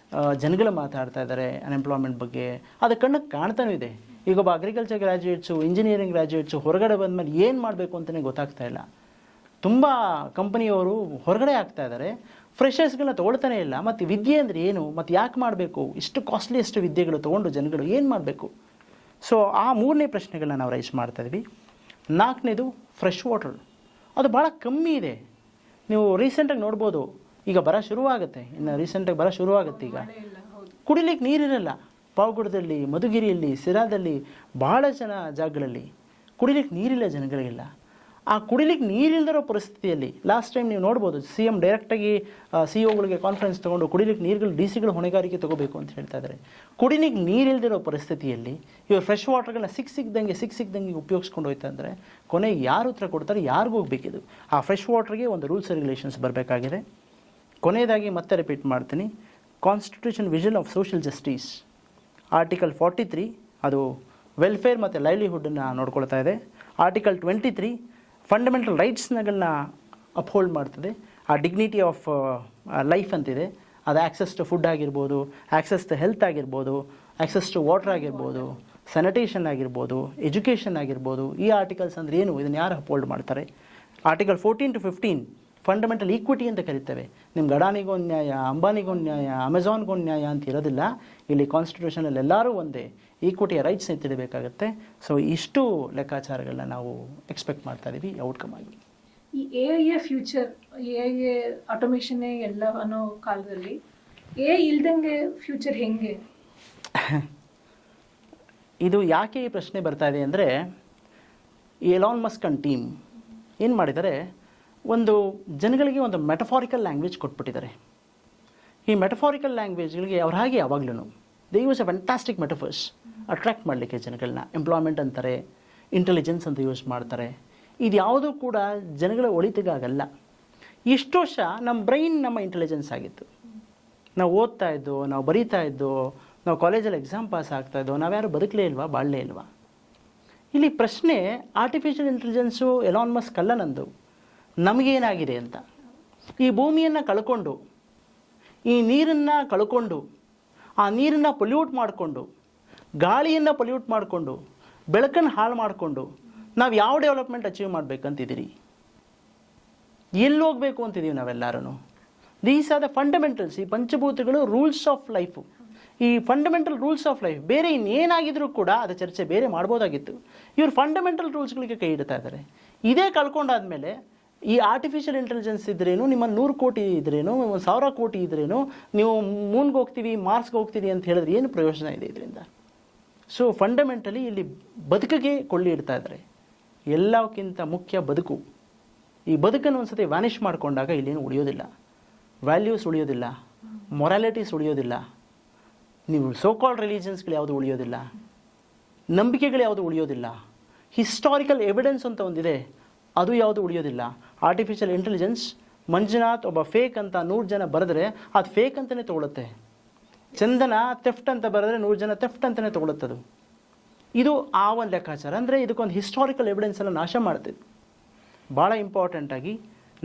ಜನಗಳು ಮಾತಾಡ್ತಾ ಇದ್ದಾರೆ ಅನ್ಎಂಪ್ಲಾಯ್ಮೆಂಟ್ ಬಗ್ಗೆ. ಅದು ಕಣ್ಣಿಗೆ ಕಾಣ್ತಾನೂ ಇದೆ. ಈಗ ಒಬ್ಬ ಅಗ್ರಿಕಲ್ಚರ್ ಗ್ರ್ಯಾಜುಯೇಟ್ಸು, ಇಂಜಿನಿಯರಿಂಗ್ ಗ್ರ್ಯಾಜುಯೇಟ್ಸು ಹೊರಗಡೆ ಬಂದಮೇಲೆ ಏನು ಮಾಡಬೇಕು ಅಂತಲೇ ಗೊತ್ತಾಗ್ತಾ ಇಲ್ಲ. ತುಂಬ ಕಂಪನಿಯವರು ಹೊರಗಡೆ ಆಗ್ತಾ ಇದ್ದಾರೆ. ಫ್ರೆಷರ್ಸ್ಗಳನ್ನ ತೊಗೊಳ್ತಾನೆ ಇಲ್ಲ. ಮತ್ತು ವಿದ್ಯೆ ಅಂದರೆ ಏನು, ಮತ್ತು ಯಾಕೆ ಮಾಡಬೇಕು, ಇಷ್ಟು ಕಾಸ್ಟ್ಲಿಯೆಸ್ಟ್ ವಿದ್ಯೆಗಳು ತೊಗೊಂಡು ಜನಗಳು ಏನು ಮಾಡಬೇಕು? ಸೊ ಆ 3ನೇ ಪ್ರಶ್ನೆಗಳನ್ನ ನಾವು ರೈಸ್ ಮಾಡ್ತಾಯಿದ್ವಿ. 4ನೇದು ಫ್ರೆಶ್ ವಾಟರ್. ಅದು ಭಾಳ ಕಮ್ಮಿ ಇದೆ. ನೀವು ರೀಸೆಂಟಾಗಿ ನೋಡ್ಬೋದು, ಈಗ ಬರ ಶುರುವಾಗುತ್ತೆ, ಇನ್ನು ರೀಸೆಂಟಾಗಿ ಬರ ಶುರುವಾಗುತ್ತೆ. ಈಗ ಕುಡಿಲಿಕ್ಕೆ ನೀರಿರಲ್ಲ. ಪಾವಗಡದಲ್ಲಿ, ಮಧುಗಿರಿಯಲ್ಲಿ, ಸಿರಾದಲ್ಲಿ, ಭಾಳ ಜಾಗಗಳಲ್ಲಿ ಕುಡಿಲಿಕ್ಕೆ ನೀರಿಲ್ಲ ಜನಗಳಿಗೆಲ್ಲ. ಆ ಕುಡಿಲಿಕ್ಕೆ ನೀರಿಲ್ಲದಿರೋ ಪರಿಸ್ಥಿತಿಯಲ್ಲಿ ಲಾಸ್ಟ್ ಟೈಮ್ ನೀವು ನೋಡ್ಬೋದು, CM ಡೈರೆಕ್ಟಾಗಿ CEO ಕಾನ್ಫರೆನ್ಸ್ ತೊಗೊಂಡು ಕುಡಿಲಿಕ್ಕೆ ನೀರುಗಳು DC ಹೊಣೆಗಾರಿಕೆ ತೊಗೋಬೇಕು ಅಂತ ಹೇಳ್ತಾ ಇದ್ದಾರೆ. ಕುಡಿಲಿಕ್ಕೆ ನೀರಿಲ್ಲದಿರೋ ಪರಿಸ್ಥಿತಿಯಲ್ಲಿ ಇವರು ಫ್ರೆಶ್ ವಾಟರ್ಗಳನ್ನ ಸಿಕ್ಕಿದ್ದಂಗೆ ಉಪಯೋಗಿಸ್ಕೊಂಡು ಹೋಯ್ತಾ ಅಂದರೆ ಕೊನೆಗೆ ಯಾರು ಉತ್ತರ ಕೊಡ್ತಾರೆ, ಯಾರಿಗೂ ಹೋಗ್ಬೇಕಿದು? ಆ ಫ್ರೆಶ್ ವಾಟರ್ಗೆ ಒಂದು ರೂಲ್ಸ್ ರೆಗ್ಯುಲೇಷನ್ಸ್ ಬರಬೇಕಾಗಿದೆ. ಕೊನೆಯದಾಗಿ ಮತ್ತೆ ರಿಪೀಟ್ ಮಾಡ್ತೀನಿ, constitution vision of social justice article 43 ಅದು ವೆಲ್ಫೇರ್ ಮತ್ತು ಲೈವ್ಲಿಹುಡ್ಡನ್ನು ನೋಡ್ಕೊಳ್ತಾ ಇದೆ. ಆರ್ಟಿಕಲ್ 23 ಫಂಡಮೆಂಟಲ್ ರೈಟ್ಸ್ಗಳನ್ನ ಅಪ್ಹೋಲ್ಡ್ ಮಾಡ್ತದೆ. ಆ ಡಿಗ್ನಿಟಿ ಆಫ್ ಲೈಫ್ ಅಂತಿದೆ, ಅದು ಆ್ಯಕ್ಸೆಸ್ ಟು ಫುಡ್ ಆಗಿರ್ಬೋದು, ಆ್ಯಕ್ಸೆಸ್ ಟು ಹೆಲ್ತ್ ಆಗಿರ್ಬೋದು, ಆ್ಯಕ್ಸೆಸ್ ಟು ವಾಟರ್ ಆಗಿರ್ಬೋದು, ಸ್ಯಾನಿಟೇಷನ್ ಆಗಿರ್ಬೋದು, ಎಜುಕೇಷನ್ ಆಗಿರ್ಬೋದು. ಈ ಆರ್ಟಿಕಲ್ಸ್ ಅಂದರೆ ಏನು, ಇದನ್ನು ಯಾರು ಅಪ್ಹೋಲ್ಡ್ ಮಾಡ್ತಾರೆ? ಆರ್ಟಿಕಲ್ 14 to 15 ಫಂಡಮೆಂಟಲ್ ಈಕ್ವಿಟಿ ಅಂತ ಕರಿತೇವೆ. ನಿಮ್ಗೆ ಅಡಾನಿಗೊಂದು ನ್ಯಾಯ, ಅಂಬಾನಿಗೊಂದು ನ್ಯಾಯ, ಅಮೆಝಾನ್ಗೊಂದು ನ್ಯಾಯ ಅಂತ ಇರೋದಿಲ್ಲ. ಇಲ್ಲಿ ಕಾನ್ಸ್ಟಿಟ್ಯೂಷನಲ್ಲಿ ಎಲ್ಲರೂ ಒಂದೇ ಈಕ್ವಿಟಿಯ ರೈಟ್ಸ್ ಎತ್ತಿಡಬೇಕಾಗತ್ತೆ. ಸೊ ಇಷ್ಟು ಲೆಕ್ಕಾಚಾರಗಳನ್ನ ನಾವು ಎಕ್ಸ್ಪೆಕ್ಟ್ ಮಾಡ್ತಾ ಇದ್ದೀವಿ ಔಟ್ಕಮ್ ಆಗಿ. ಈ AI ಫ್ಯೂಚರ್, AI ಆಟೋಮೇಷನ್ನೇ ಎಲ್ಲ ಅನ್ನೋ ಕಾಲದಲ್ಲಿ AI ಇಲ್ದಂಗೆ ಫ್ಯೂಚರ್ ಹೆಂಗೆ? ಇದು ಯಾಕೆ ಈ ಪ್ರಶ್ನೆ ಬರ್ತಾ ಇದೆ ಅಂದರೆ, ಎಲಾನ್ ಮಸ್ಕ್ ಅಂಡ್ ಟೀಮ್ ಏನು ಮಾಡಿದ್ದಾರೆ, ಒಂದು ಜನಗಳಿಗೆ ಒಂದು ಮೆಟಫಾರಿಕಲ್ ಲ್ಯಾಂಗ್ವೇಜ್ ಕೊಟ್ಬಿಟ್ಟಿದ್ದಾರೆ. ಈ ಮೆಟಫಾರಿಕಲ್ ಲ್ಯಾಂಗ್ವೇಜ್ಗಳಿಗೆ ಅವ್ರ ಹಾಗೆ ಯಾವಾಗಲೂ they use a fantastic metaphors attract ಮಾಡಲಿಕ್ಕೆ ಜನಗಳನ್ನ. ಎಂಪ್ಲಾಯ್ಮೆಂಟ್ ಅಂತಾರೆ, ಇಂಟೆಲಿಜೆನ್ಸ್ ಅಂತ ಯೂಸ್ ಮಾಡ್ತಾರೆ. ಇದು ಯಾವುದೂ ಕೂಡ ಜನಗಳ ಒಳಿತಿಗಾಗಲ್ಲ. ಇಷ್ಟು ವರ್ಷ ನಮ್ಮ ಬ್ರೈನ್ ನಮ್ಮ ಇಂಟೆಲಿಜೆನ್ಸ್ ಆಗಿತ್ತು. ನಾವು ಓದ್ತಾ ಇದ್ದೋ, ನಾವು ಬರೀತಾ ಇದ್ದೋ, ನಾವು ಕಾಲೇಜಲ್ಲಿ ಎಕ್ಸಾಮ್ ಪಾಸ್ ಆಗ್ತಾ ಇದ್ದೋ, ನಾವ್ಯಾರು ಬದುಕಲೇ ಇಲ್ವಾ, ಬಾಳಲೇ ಇಲ್ವಾ? ಇಲ್ಲಿ ಪ್ರಶ್ನೆ ಆರ್ಟಿಫಿಷಿಯಲ್ ಇಂಟೆಲಿಜೆನ್ಸು ಎಲಾನ್ ಮಸ್ಕ್ ಅಲ್ಲ ನಂದು, ನಮಗೇನಾಗಿದೆ ಅಂತ. ಈ ಭೂಮಿಯನ್ನು ಕಳ್ಕೊಂಡು, ಈ ನೀರನ್ನು ಕಳ್ಕೊಂಡು, ಆ ನೀರನ್ನು ಪೊಲ್ಯೂಟ್ ಮಾಡಿಕೊಂಡು, ಗಾಳಿಯನ್ನು ಪೊಲ್ಯೂಟ್ ಮಾಡಿಕೊಂಡು, ಬೆಳಕನ್ನು ಹಾಳು ಮಾಡಿಕೊಂಡು ನಾವು ಯಾವ ಡೆವಲಪ್ಮೆಂಟ್ ಅಚೀವ್ ಮಾಡಬೇಕಂತಿದ್ದೀರಿ? ಎಲ್ಲಿ ಹೋಗಬೇಕು ಅಂತಿದ್ದೀವಿ ನಾವೆಲ್ಲರೂ? These are the fundamentals. ಈ ಪಂಚಭೂತಗಳು ರೂಲ್ಸ್ ಆಫ್ ಲೈಫು. ಈ ಫಂಡಮೆಂಟಲ್ ರೂಲ್ಸ್ ಆಫ್ ಲೈಫ್ ಬೇರೆ ಇನ್ನೇನಾಗಿದ್ರೂ ಕೂಡ ಅದು ಚರ್ಚೆ ಬೇರೆ ಮಾಡ್ಬೋದಾಗಿತ್ತು. ಇವರು ಫಂಡಮೆಂಟಲ್ ರೂಲ್ಸ್ಗಳಿಗೆ ಕೈ ಇಡ್ತಾ ಇದ್ದಾರೆ. ಇದೇ ಕಳ್ಕೊಂಡಾದ್ಮೇಲೆ ಈ ಆರ್ಟಿಫಿಷಿಯಲ್ ಇಂಟೆಲಿಜೆನ್ಸ್ ಇದ್ರೇನು, ನಿಮ್ಮ 100 ಕೋಟಿ ಇದ್ರೇನು, 1000 ಕೋಟಿ ಇದ್ರೇನು, ನೀವು ಮೂನ್ಗೆ ಹೋಗ್ತೀವಿ, ಮಾರ್ಸ್ಗೆ ಹೋಗ್ತೀವಿ ಅಂತ ಹೇಳಿದ್ರೆ ಏನು ಪ್ರಯೋಜನ ಇದೆ ಇದರಿಂದ? ಸೊ ಫಂಡಮೆಂಟಲಿ ಇಲ್ಲಿ ಬದುಕಿಗೆ ಕೊಳ್ಳಿ ಇಡ್ತಾ ಇದ್ದಾರೆ. ಎಲ್ಲಕ್ಕಿಂತ ಮುಖ್ಯ ಬದುಕು. ಈ ಬದುಕನ್ನು ಒಂದು ಸತಿ ವ್ಯಾನಿಷ್ ಮಾಡಿಕೊಂಡಾಗ ಇಲ್ಲೇನು ಉಳಿಯೋದಿಲ್ಲ. ವ್ಯಾಲ್ಯೂಸ್ ಉಳಿಯೋದಿಲ್ಲ, ಮೊರಾಲಿಟೀಸ್ ಉಳಿಯೋದಿಲ್ಲ, ನೀವು ಸೋಕಾಲ್ಡ್ ರಿಲಿಜನ್ಸ್ಗಳು ಯಾವುದು ಉಳಿಯೋದಿಲ್ಲ, ನಂಬಿಕೆಗಳು ಯಾವುದು ಉಳಿಯೋದಿಲ್ಲ, ಹಿಸ್ಟಾರಿಕಲ್ ಎವಿಡೆನ್ಸ್ ಅಂತ ಒಂದಿದೆ ಅದು ಯಾವುದು ಉಳಿಯೋದಿಲ್ಲ. ಆರ್ಟಿಫಿಷಿಯಲ್ ಇಂಟೆಲಿಜೆನ್ಸ್ ಮಂಜುನಾಥ್ ಒಬ್ಬ ಫೇಕ್ ಅಂತ 100 ಜನ ಬರೆದ್ರೆ ಅದು ಫೇಕ್ ಅಂತಲೇ ತೊಗೊಳುತ್ತೆ. ಚಂದನ ಥೆಫ್ಟ್ ಅಂತ ಬರೆದ್ರೆ 100 ಜನ ಥೆಫ್ಟ್ ಅಂತಲೇ ತೊಗೊಳುತ್ತದು. ಇದು ಆ ಒಂದು ಲೆಕ್ಕಾಚಾರ. ಅಂದರೆ ಇದಕ್ಕೊಂದು ಹಿಸ್ಟಾರಿಕಲ್ ಎವಿಡೆನ್ಸನ್ನು ನಾಶ ಮಾಡ್ತಿದ್ದು. ಭಾಳ ಇಂಪಾರ್ಟೆಂಟಾಗಿ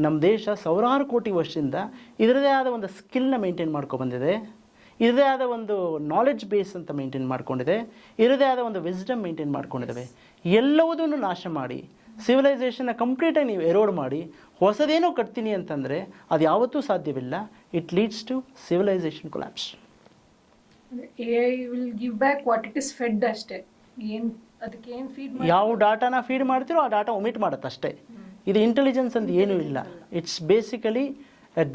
ನಮ್ಮ ದೇಶ ಸಾವಿರಾರು ಕೋಟಿ ವರ್ಷದಿಂದ ಇದರದೇ ಆದ ಒಂದು ಸ್ಕಿಲ್ನ ಮೇಂಟೈನ್ ಮಾಡ್ಕೊಬಂದಿದೆ, ಇದರದೇ ಆದ ಒಂದು ನಾಲೆಡ್ಜ್ ಬೇಸ್ ಅಂತ ಮೇಂಟೈನ್ ಮಾಡ್ಕೊಂಡಿದೆ, ಇದರದೇ ಆದ ಒಂದು ವಿಸ್ಡಮ್ ಮೇಂಟೈನ್ ಮಾಡ್ಕೊಂಡಿದ್ದಾವೆ. ಎಲ್ಲವುದನ್ನು ನಾಶ ಮಾಡಿ ಸಿವಿಲೈಸೇಷನ್ನ ಕಂಪ್ಲೀಟಾಗಿ ನೀವು ಎರೋಡ್ ಮಾಡಿ ಹೊಸದೇನೋ ಕಟ್ತೀನಿ ಅಂತಂದರೆ ಅದು ಯಾವತ್ತೂ ಸಾಧ್ಯವಿಲ್ಲ. It leads to civilisation collapse. AI will give back what it is fed ಅಷ್ಟೇ. ಅದಕ್ಕೆ ಏನು ಫೀಡ್ ಯಾವ ಡಾಟಾನ ಫೀಡ್ ಮಾಡ್ತೀರೋ ಆ ಡಾಟಾ ಒಮಿಟ್ ಮಾಡುತ್ತೆ ಅಷ್ಟೇ. ಇದು ಇಂಟೆಲಿಜೆನ್ಸ್ ಅಂತ ಏನೂ ಇಲ್ಲ. ಇಟ್ಸ್ ಬೇಸಿಕಲಿ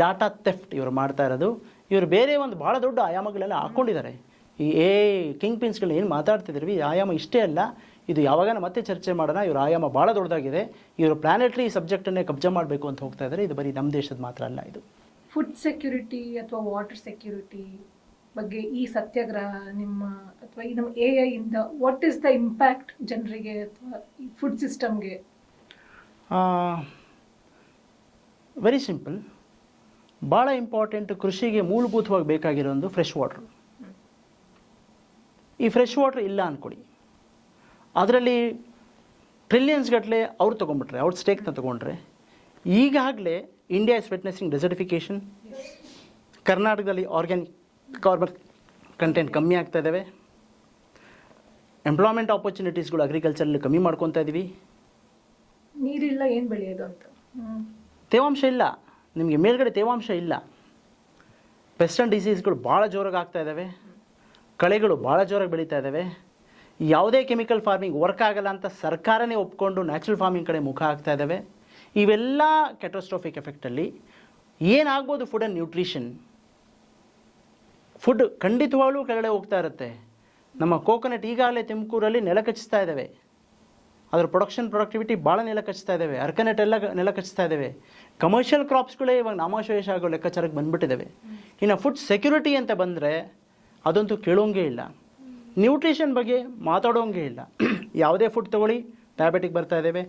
ಡಾಟಾ ಥೆಫ್ಟ್ ಇವರು ಮಾಡ್ತಾ ಇರೋದು. ಇವರು ಬೇರೆ ಒಂದು ಭಾಳ ದೊಡ್ಡ ಆಯಾಮಗಳೆಲ್ಲ ಹಾಕ್ಕೊಂಡಿದ್ದಾರೆ. ಈ ಕಿಂಗ್ ಪಿನ್ಸ್ಗಳನ್ನ ಏನು ಮಾತಾಡ್ತಿದ್ರಿ, ಈ ಆಯಾಮ ಇಷ್ಟೇ ಅಲ್ಲ, ಇದು ಯಾವಾಗ ಮತ್ತೆ ಚರ್ಚೆ ಮಾಡೋಣ. ಇವರು ಆಯಾಮ ಭಾಳ ದೊಡ್ಡದಾಗಿದೆ. ಇವರು ಪ್ಲಾನೆಟ್ರಿ ಸಬ್ಜೆಕ್ಟನ್ನೇ ಕಬ್ಜಾ ಮಾಡಬೇಕು ಅಂತ ಹೋಗ್ತಾ ಇದ್ದಾರೆ. ಇದು ಬರೀ ನಮ್ಮ ದೇಶದ ಮಾತ್ರ ಅಲ್ಲ. ಇದು ಫುಡ್ ಸೆಕ್ಯೂರಿಟಿ ಅಥವಾ ವಾಟರ್ ಸೆಕ್ಯೂರಿಟಿ ಬಗ್ಗೆ ಈ ಸತ್ಯಾಗ್ರಹ ನಿಮ್ಮ ಅಥವಾ ಈ ನಮ್ಮ AI ಇಂದ ವಾಟ್ ಈಸ್ ದ ಇಂಪ್ಯಾಕ್ಟ್ ಜನರಿಗೆ ಅಥವಾ ಈ ಫುಡ್ ಸಿಸ್ಟಮ್ಗೆ? Very simple. ಭಾಳ ಇಂಪಾರ್ಟೆಂಟ್. ಕೃಷಿಗೆ ಮೂಲಭೂತವಾಗಿ ಬೇಕಾಗಿರೋ ಒಂದು ಫ್ರೆಶ್ ವಾಟ್ರ್. ಈ ಫ್ರೆಶ್ ವಾಟ್ರ್ ಇಲ್ಲ ಅಂದ್ಕೊಡಿ, ಅದರಲ್ಲಿ ಟ್ರಿಲಿಯನ್ಸ್ ಗಟ್ಟಲೆ ಅವ್ರು ತೊಗೊಂಡ್ಬಿಟ್ರೆ, ಅವ್ರ ಸ್ಟೇಕ್ನ ತೊಗೊಂಡ್ರೆ. ಈಗಾಗಲೇ ಇಂಡಿಯಾ ಇಸ್ ವಿಟ್ನೆಸಿಂಗ್ ಡೆಸರ್ಟಿಫಿಕೇಷನ್. ಕರ್ನಾಟಕದಲ್ಲಿ ಆರ್ಗ್ಯಾನಿಕ್ ಕಾರ್ಬನ್ ಕಂಟೆಂಟ್ ಕಮ್ಮಿ ಆಗ್ತಾ ಇದ್ದಾವೆ. ಎಂಪ್ಲಾಯ್ಮೆಂಟ್ ಆಪರ್ಚುನಿಟೀಸ್ಗಳು ಅಗ್ರಿಕಲ್ಚರಲ್ಲಿ ಕಮ್ಮಿ ಮಾಡ್ಕೊತಾ ಇದ್ದೀವಿ. ನೀರಿಲ್ಲ, ಏನು ಬೆಳೆಯೋದು ಅಂತ. ತೇವಾಂಶ ಇಲ್ಲ, ನಿಮಗೆ ಮೇಲ್ಗಡೆ ತೇವಾಂಶ ಇಲ್ಲ. ಪೆಸ್ಟ್ ಆ್ಯಂಡ್ ಡಿಸೀಸ್ಗಳು ಭಾಳ ಜೋರಾಗಿ ಆಗ್ತಾ ಇದ್ದಾವೆ, ಕಳೆಗಳು ಭಾಳ ಜೋರಾಗಿ ಬೆಳೀತಾ ಇದ್ದಾವೆ. ಯಾವುದೇ ಕೆಮಿಕಲ್ ಫಾರ್ಮಿಂಗ್ ವರ್ಕ್ ಆಗಲ್ಲ ಅಂತ ಸರ್ಕಾರನೇ ಒಪ್ಕೊಂಡು ನ್ಯಾಚುರಲ್ ಫಾರ್ಮಿಂಗ್ ಕಡೆ ಮುಖ ಹಾಕ್ತಾ ಇದ್ದಾವೆ. ಇವೆಲ್ಲ ಕ್ಯಾಟಸ್ಟ್ರೋಫಿಕ್ ಎಫೆಕ್ಟಲ್ಲಿ ಏನಾಗ್ಬೋದು ಫುಡ್ ಆ್ಯಂಡ್ ನ್ಯೂಟ್ರಿಷನ್. ಫುಡ್ ಖಂಡಿತವಾಗ್ಲೂ ಕೆಳಗಡೆ ಹೋಗ್ತಾ ಇರುತ್ತೆ. ನಮ್ಮ ಕೋಕೋನಟ್ ಈಗಾಗಲೇ ತುಮಕೂರಲ್ಲಿ ನೆಲ ಕಚ್ಚಿಸ್ತಾ ಇದ್ದಾವೆ, ಅದರ ಪ್ರೊಡಕ್ಟಿವಿಟಿ ಭಾಳ ನೆಲ ಕಚ್ಚಿಸ್ತಾ ಇದ್ದಾವೆ. ಅರ್ಕನೆಟ್ ಎಲ್ಲ ನೆಲ ಕಚ್ಚಿಸ್ತಾ ಇದ್ದಾವೆ. ಕಮರ್ಷಿಯಲ್ ಕ್ರಾಪ್ಸ್ಗಳೇ ಇವಾಗ ನಾಮಾಶೇಷ ಆಗೋ ಲೆಕ್ಕಾಚಾರಕ್ಕೆ ಬಂದುಬಿಟ್ಟಿದ್ದಾವೆ. ಇನ್ನು ಫುಡ್ ಸೆಕ್ಯೂರಿಟಿ ಅಂತ ಬಂದರೆ ಅದಂತೂ ಕೇಳೋಂಗೇ ಇಲ್ಲ. ನ್ಯೂಟ್ರಿಷನ್ ಬಗ್ಗೆ ಮಾತಾಡೋಂಗೇ ಇಲ್ಲ. ಯಾವುದೇ ಫುಡ್ ತೊಗೊಳ್ಳಿ ಡಯಾಬಿಟಿಕ್ ಬರ್ತಾ ಇದ್ದಾವೆ,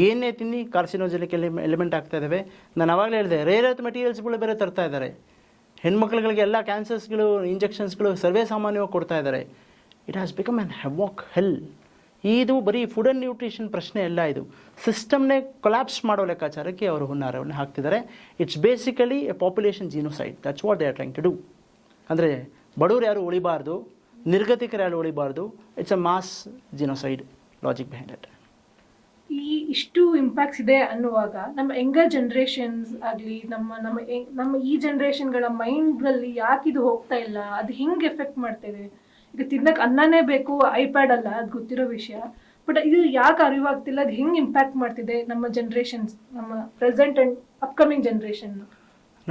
ಏನೇ ತಿನ್ನಿ ಕಾರ್ಸಿನೋಜೆನಿಕ್ ಎಲಿಮೆಂಟ್ ಆಗ್ತಾ ಇದ್ದಾವೆ. ನಾನು ಆವಾಗಲೇ ಹೇಳಿದೆ, ರೇರ್ ಅರ್ತ್ ಮೆಟೀರಿಯಲ್ಸ್ಗಳು ಬೇರೆ ತರ್ತಾ ಇದ್ದಾರೆ. ಹೆಣ್ಮಕ್ಳುಗಳಿಗೆ ಎಲ್ಲ ಕ್ಯಾನ್ಸರ್ಸ್ಗಳು ಇಂಜೆಕ್ಷನ್ಸ್ಗಳು ಸರ್ವೇ ಸಾಮಾನ್ಯವಾಗಿ ಕೊಡ್ತಾ ಇದ್ದಾರೆ. ಇಟ್ ಹ್ಯಾಸ್ ಬಿಕಮ್ ಆ್ಯನ್ ಹೆವಾಕ್ ಹೆಲ್. ಇದು ಬರೀ ಫುಡ್ ಆ್ಯಂಡ್ ನ್ಯೂಟ್ರಿಷನ್ ಪ್ರಶ್ನೆ ಎಲ್ಲ, ಇದು ಸಿಸ್ಟಮ್ನೇ ಕೊಲ್ಯಾಪ್ಸ್ ಮಾಡೋ ಲೆಕ್ಕಾಚಾರಕ್ಕೆ ಅವರು ಹುನ್ನಾರವನ್ನು ಹಾಕ್ತಿದ್ದಾರೆ. It's basically a population genocide. That's what they are trying to do. ಅಂದರೆ ಬಡವರು ಯಾರು ಉಳಿಬಾರ್ದು, ನಿರ್ಗತಿಕರು ಯಾರು ಉಳಿಬಾರ್ದು. It's a mass genocide logic behind it. ಈ ಇಷ್ಟು ಇಂಪ್ಯಾಕ್ಟ್ಸ್ ಇದೆ ಅನ್ನುವಾಗ ನಮ್ಮ ಯಂಗರ್ ಜನ್ರೇಷನ್ಸ್ ಆಗಲಿ ನಮ್ಮ ಈ ಜನ್ರೇಷನ್ಗಳ ಮೈಂಡ್ನಲ್ಲಿ ಯಾಕೆ ಇದು ಹೋಗ್ತಾ ಇಲ್ಲ, ಅದು ಹಿಂಗೆ ಎಫೆಕ್ಟ್ ಮಾಡ್ತಿದೆ? ಈಗ ತಿನ್ನಕ್ಕೆ ಅನ್ನನೇ ಬೇಕು, ಐಪ್ಯಾಡ್ ಅಲ್ಲ, ಅದು ಗೊತ್ತಿರೋ ವಿಷಯ. ಬಟ್ ಇದು ಯಾಕೆ ಅರಿವಾಗ್ತಿಲ್ಲ, ಅದು ಹೆಂಗೆ ಇಂಪ್ಯಾಕ್ಟ್ ಮಾಡ್ತಿದೆ ನಮ್ಮ ಜನ್ರೇಷನ್ಸ್, ನಮ್ಮ ಪ್ರೆಸೆಂಟ್ ಆ್ಯಂಡ್ ಅಪ್ಕಮಿಂಗ್ ಜನ್ರೇಷನ್?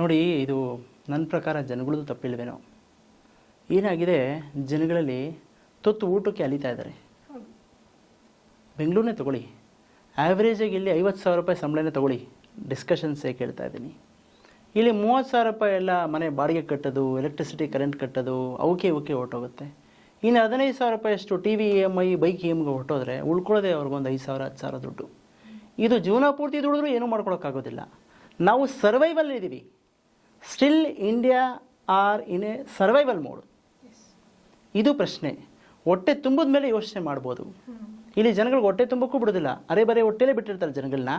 ನೋಡಿ, ಇದು ನನ್ನ ಪ್ರಕಾರ ಜನಗಳದ್ದು ತಪ್ಪಿಲ್ವೇನೋ. ಏನಾಗಿದೆ, ಜನಗಳಲ್ಲಿ ತೊತ್ತು ಊಟಕ್ಕೆ ಅಲಿತಾ ಇದ್ದಾರೆ. ಬೆಂಗಳೂರನ್ನೇ ತೊಗೊಳ್ಳಿ, ಆ್ಯಾವ್ರೇಜಾಗಿ ಇಲ್ಲಿ 50,000 ರೂಪಾಯಿ ಸಂಬಳನೇ ತೊಗೊಳ್ಳಿ, ಡಿಸ್ಕಷನ್ಸೇ ಕೇಳ್ತಾ ಇದ್ದೀನಿ. ಇಲ್ಲಿ 30,000 ರೂಪಾಯಿ ಎಲ್ಲ ಮನೆ ಬಾಡಿಗೆ ಕಟ್ಟೋದು, ಎಲೆಕ್ಟ್ರಿಸಿಟಿ ಕರೆಂಟ್ ಕಟ್ಟೋದು, ಅವಕ್ಕೆ ಹೊರಟೋಗುತ್ತೆ. ಇನ್ನು 15,000 ರೂಪಾಯಿ ಅಷ್ಟು ಟಿ ವಿ EMI, ಬೈಕ್ EMIಗೆ ಹೊರಟೋದ್ರೆ ಉಳ್ಕೊಳ್ಳೋದೆ ಅವ್ರಿಗೊಂದು 5,000 10,000 ದುಡ್ಡು. ಇದು ಜೀವನ ಪೂರ್ತಿ ದುಡಿದ್ರೂ ಏನೂ ಮಾಡ್ಕೊಳಕ್ಕಾಗೋದಿಲ್ಲ. ನಾವು ಸರ್ವೈವಲ್ ಇದ್ದೀವಿ. Still India are in a survival mode. ಇದು ಪ್ರಶ್ನೆ. ಹೊಟ್ಟೆ ತುಂಬಿದ ಮೇಲೆ ಯೋಚನೆ ಮಾಡ್ಬೋದು. ಇಲ್ಲಿ ಜನಗಳಿಗೆ ಹೊಟ್ಟೆ ತುಂಬಕ್ಕೂ ಬಿಡೋದಿಲ್ಲ, ಬರೇ ಹೊಟ್ಟೆಲೇ ಬಿಟ್ಟಿರ್ತಾರೆ ಜನಗಳನ್ನ.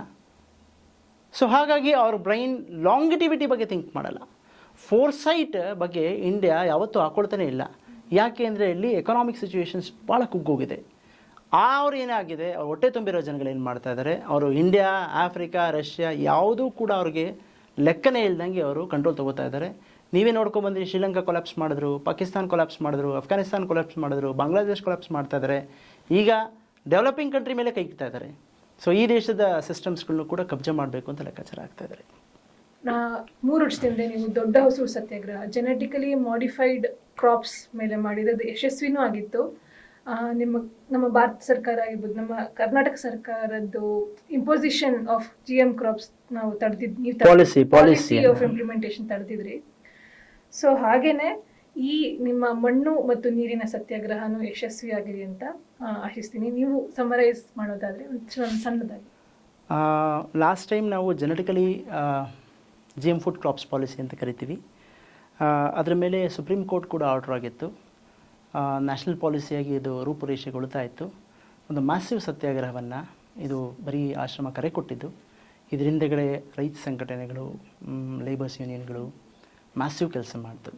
ಸೊ ಹಾಗಾಗಿ ಅವ್ರ ಬ್ರೈನ್ ಲಾಂಗಿಟಿವಿಟಿ ಬಗ್ಗೆ ಥಿಂಕ್ ಮಾಡಲ್ಲ. ಫೋರ್ಸೈಟ್ ಬಗ್ಗೆ ಇಂಡಿಯಾ ಯಾವತ್ತೂ ಹಾಕೊಳ್ತಾನೆ ಇಲ್ಲ. ಯಾಕೆ ಅಂದರೆ ಇಲ್ಲಿ ಎಕನಾಮಿಕ್ ಸಿಚುವೇಶನ್ಸ್ ಭಾಳ ಕುಗ್ಗೋಗಿದೆ. ಅವ್ರು ಏನಾಗಿದೆ, ಅವ್ರು ಹೊಟ್ಟೆ ತುಂಬಿರೋ ಜನಗಳು ಏನು ಮಾಡ್ತಾ ಇದ್ದಾರೆ, ಅವರು ಇಂಡಿಯಾ, ಆಫ್ರಿಕಾ, ರಷ್ಯಾ ಯಾವುದೂ ಕೂಡ ಅವ್ರಿಗೆ ಲೆಕ್ಕನೇ ಇಲ್ದಂಗೆ ಅವರು ಕಂಟ್ರೋಲ್ ತೊಗೋತಾ ಇದ್ದಾರೆ. ನೀವೇ ನೋಡ್ಕೊಂಡ್ಬಂದ್ರಿ, ಶ್ರೀಲಂಕಾ ಕೊಲಾಪ್ಸ್ ಮಾಡಿದ್ರು, ಪಾಕಿಸ್ತಾನ್ ಕೊಲಾಪ್ಸ್ ಮಾಡಿದ್ರು, ಅಫ್ಘಾನಿಸ್ತಾನ್ ಕೊಲಾಪ್ಸ್ ಮಾಡಿದ್ರು, ಬಾಂಗ್ಲಾದೇಶ್ ಕೊಲಾಪ್ಸ್ ಮಾಡ್ತಾ ಇದ್ದಾರೆ. ಈಗ ಡೆವಲಪಿಂಗ್ ಕಂಟ್ರಿ ಮೇಲೆ ಕೈ ಇಡ್ತಾ ಇದ್ದಾರೆ. ಸೊ ಈ ದೇಶದ ಸಿಸ್ಟಮ್ಸ್ಗಳನ್ನು ಕೂಡ ಕಬ್ಜಾ ಮಾಡಬೇಕು ಅಂತ ಲೆಕ್ಕಾಚಾರ ಆಗ್ತಾ ಇದ್ದಾರೆ. 3 ವರ್ಷದಿಂದ ನೀವು ದೊಡ್ಡ ಹಸಿರು ಸತ್ಯಾಗ್ರಹ ಜೆನೆಟಿಕಲಿ ಮಾಡಿಫೈಡ್ ಕ್ರಾಪ್ಸ್ ಮೇಲೆ ಮಾಡಿರೋದು ಯಶಸ್ವಿನೂ ಆಗಿತ್ತು. ನಮ್ಮ ಭಾರತ ಸರ್ಕಾರ ಆಗಿರ್ಬೋದು, ನಮ್ಮ ಕರ್ನಾಟಕ ಸರ್ಕಾರದ್ದು ಇಂಪೋಸಿಷನ್ ಆಫ್ GM ಕ್ರಾಪ್ಸ್ ನಾವು ತಡೆದಿದ್ದು, ಪಾಲಿಸಿ ಆಫ್ ಇಂಪ್ಲಿಮೆಂಟೇಷನ್ ತಡೆದಿದ್ರಿ. ಸೊ ಹಾಗೇನೆ ಈ ನಿಮ್ಮ ಮಣ್ಣು ಮತ್ತು ನೀರಿನ ಸತ್ಯಾಗ್ರಹನೂ ಯಶಸ್ವಿಯಾಗಲಿ ಅಂತ ಆಶಿಸ್ತೀನಿ. ನೀವು ಸಮರೈಸ್ ಮಾಡೋದಾದರೆ ಒಂದು ಸಣ್ಣದಾಗಿ. ಲಾಸ್ಟ್ ಟೈಮ್ ನಾವು genetically GM food crops policy ಅಂತ ಕರಿತೀವಿ, ಅದರ ಮೇಲೆ ಸುಪ್ರೀಂ ಕೋರ್ಟ್ ಕೂಡ ಆರ್ಡರ್ ಆಗಿತ್ತು. ನ್ಯಾಷನಲ್ ಪಾಲಿಸಿಯಾಗಿ ಇದು ರೂಪುರೇಷೆಗೊಳ್ತಾ ಇತ್ತು. ಒಂದು ಮ್ಯಾಸಿವ್ ಸತ್ಯಾಗ್ರಹವನ್ನು ಇದು ಬರೀ ಆಶ್ರಮ ಕರೆ ಕೊಟ್ಟಿದ್ದು. ಇದರಿಂದಗಡೆ ರೈತ ಸಂಘಟನೆಗಳು, ಲೇಬರ್ಸ್ ಯೂನಿಯನ್ಗಳು ಮ್ಯಾಸಿವ್ ಕೆಲಸ ಮಾಡ್ತು.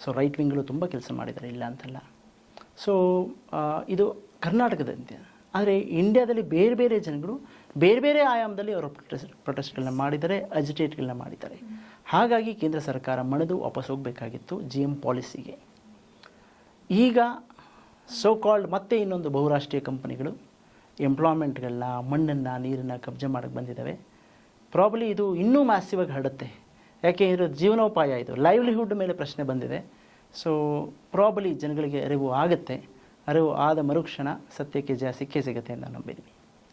ಸೊ ರೈಟ್ ವಿಂಗ್ಗಳು ತುಂಬ ಕೆಲಸ ಮಾಡಿದ್ದಾರೆ, ಇಲ್ಲ ಅಂತಲ್ಲ. ಸೊ ಇದು ಕರ್ನಾಟಕದಂತೆ. ಆದರೆ ಇಂಡಿಯಾದಲ್ಲಿ ಬೇರೆ ಬೇರೆ ಜನಗಳು ಬೇರೆ ಬೇರೆ ಆಯಾಮದಲ್ಲಿ ಅವರು ಪ್ರೊಟೆಸ್ಟ್ಗಳನ್ನ ಮಾಡಿದ್ದಾರೆ, ಅಜಿಟೇಟ್ಗಳನ್ನ ಮಾಡಿದ್ದಾರೆ. ಹಾಗಾಗಿ ಕೇಂದ್ರ ಸರ್ಕಾರ ಮಣಿದು ವಾಪಸ್ ಹೋಗಬೇಕಾಗಿತ್ತು GM ಪಾಲಿಸಿಗೆ. ಈಗ ಸೋ ಕಾಲ್ಡ್ ಮತ್ತೆ ಇನ್ನೊಂದು ಬಹುರಾಷ್ಟ್ರೀಯ ಕಂಪನಿಗಳು ಎಂಪ್ಲಾಯ್ಮೆಂಟ್ಗಳನ್ನ, ಮಣ್ಣನ್ನು, ನೀರನ್ನು ಕಬ್ಜಾ ಮಾಡೋಕ್ಕೆ ಬಂದಿದ್ದಾವೆ. ಪ್ರಾಬಲಿ ಇದು ಇನ್ನೂ ಮ್ಯಾಸಿವಾಗಿ ಹರಡುತ್ತೆ. ಯಾಕೆ ಇದು ಜೀವನೋಪಾಯ, ಇದು ಲೈವ್ಲಿಹುಡ್ ಮೇಲೆ ಪ್ರಶ್ನೆ ಬಂದಿದೆ. ಸೊ ಪ್ರಾಬಲಿ ಜನಗಳಿಗೆ ಅರಿವು ಆಗುತ್ತೆ. ಅರಿವು ಆದ ಮರುಕ್ಷಣ ಸತ್ಯಕ್ಕೆ ಜಯ ಸಿಕ್ಕೇ ಸಿಗುತ್ತೆ ಅಂತ ನಂಬಿದ್ದೀನಿ.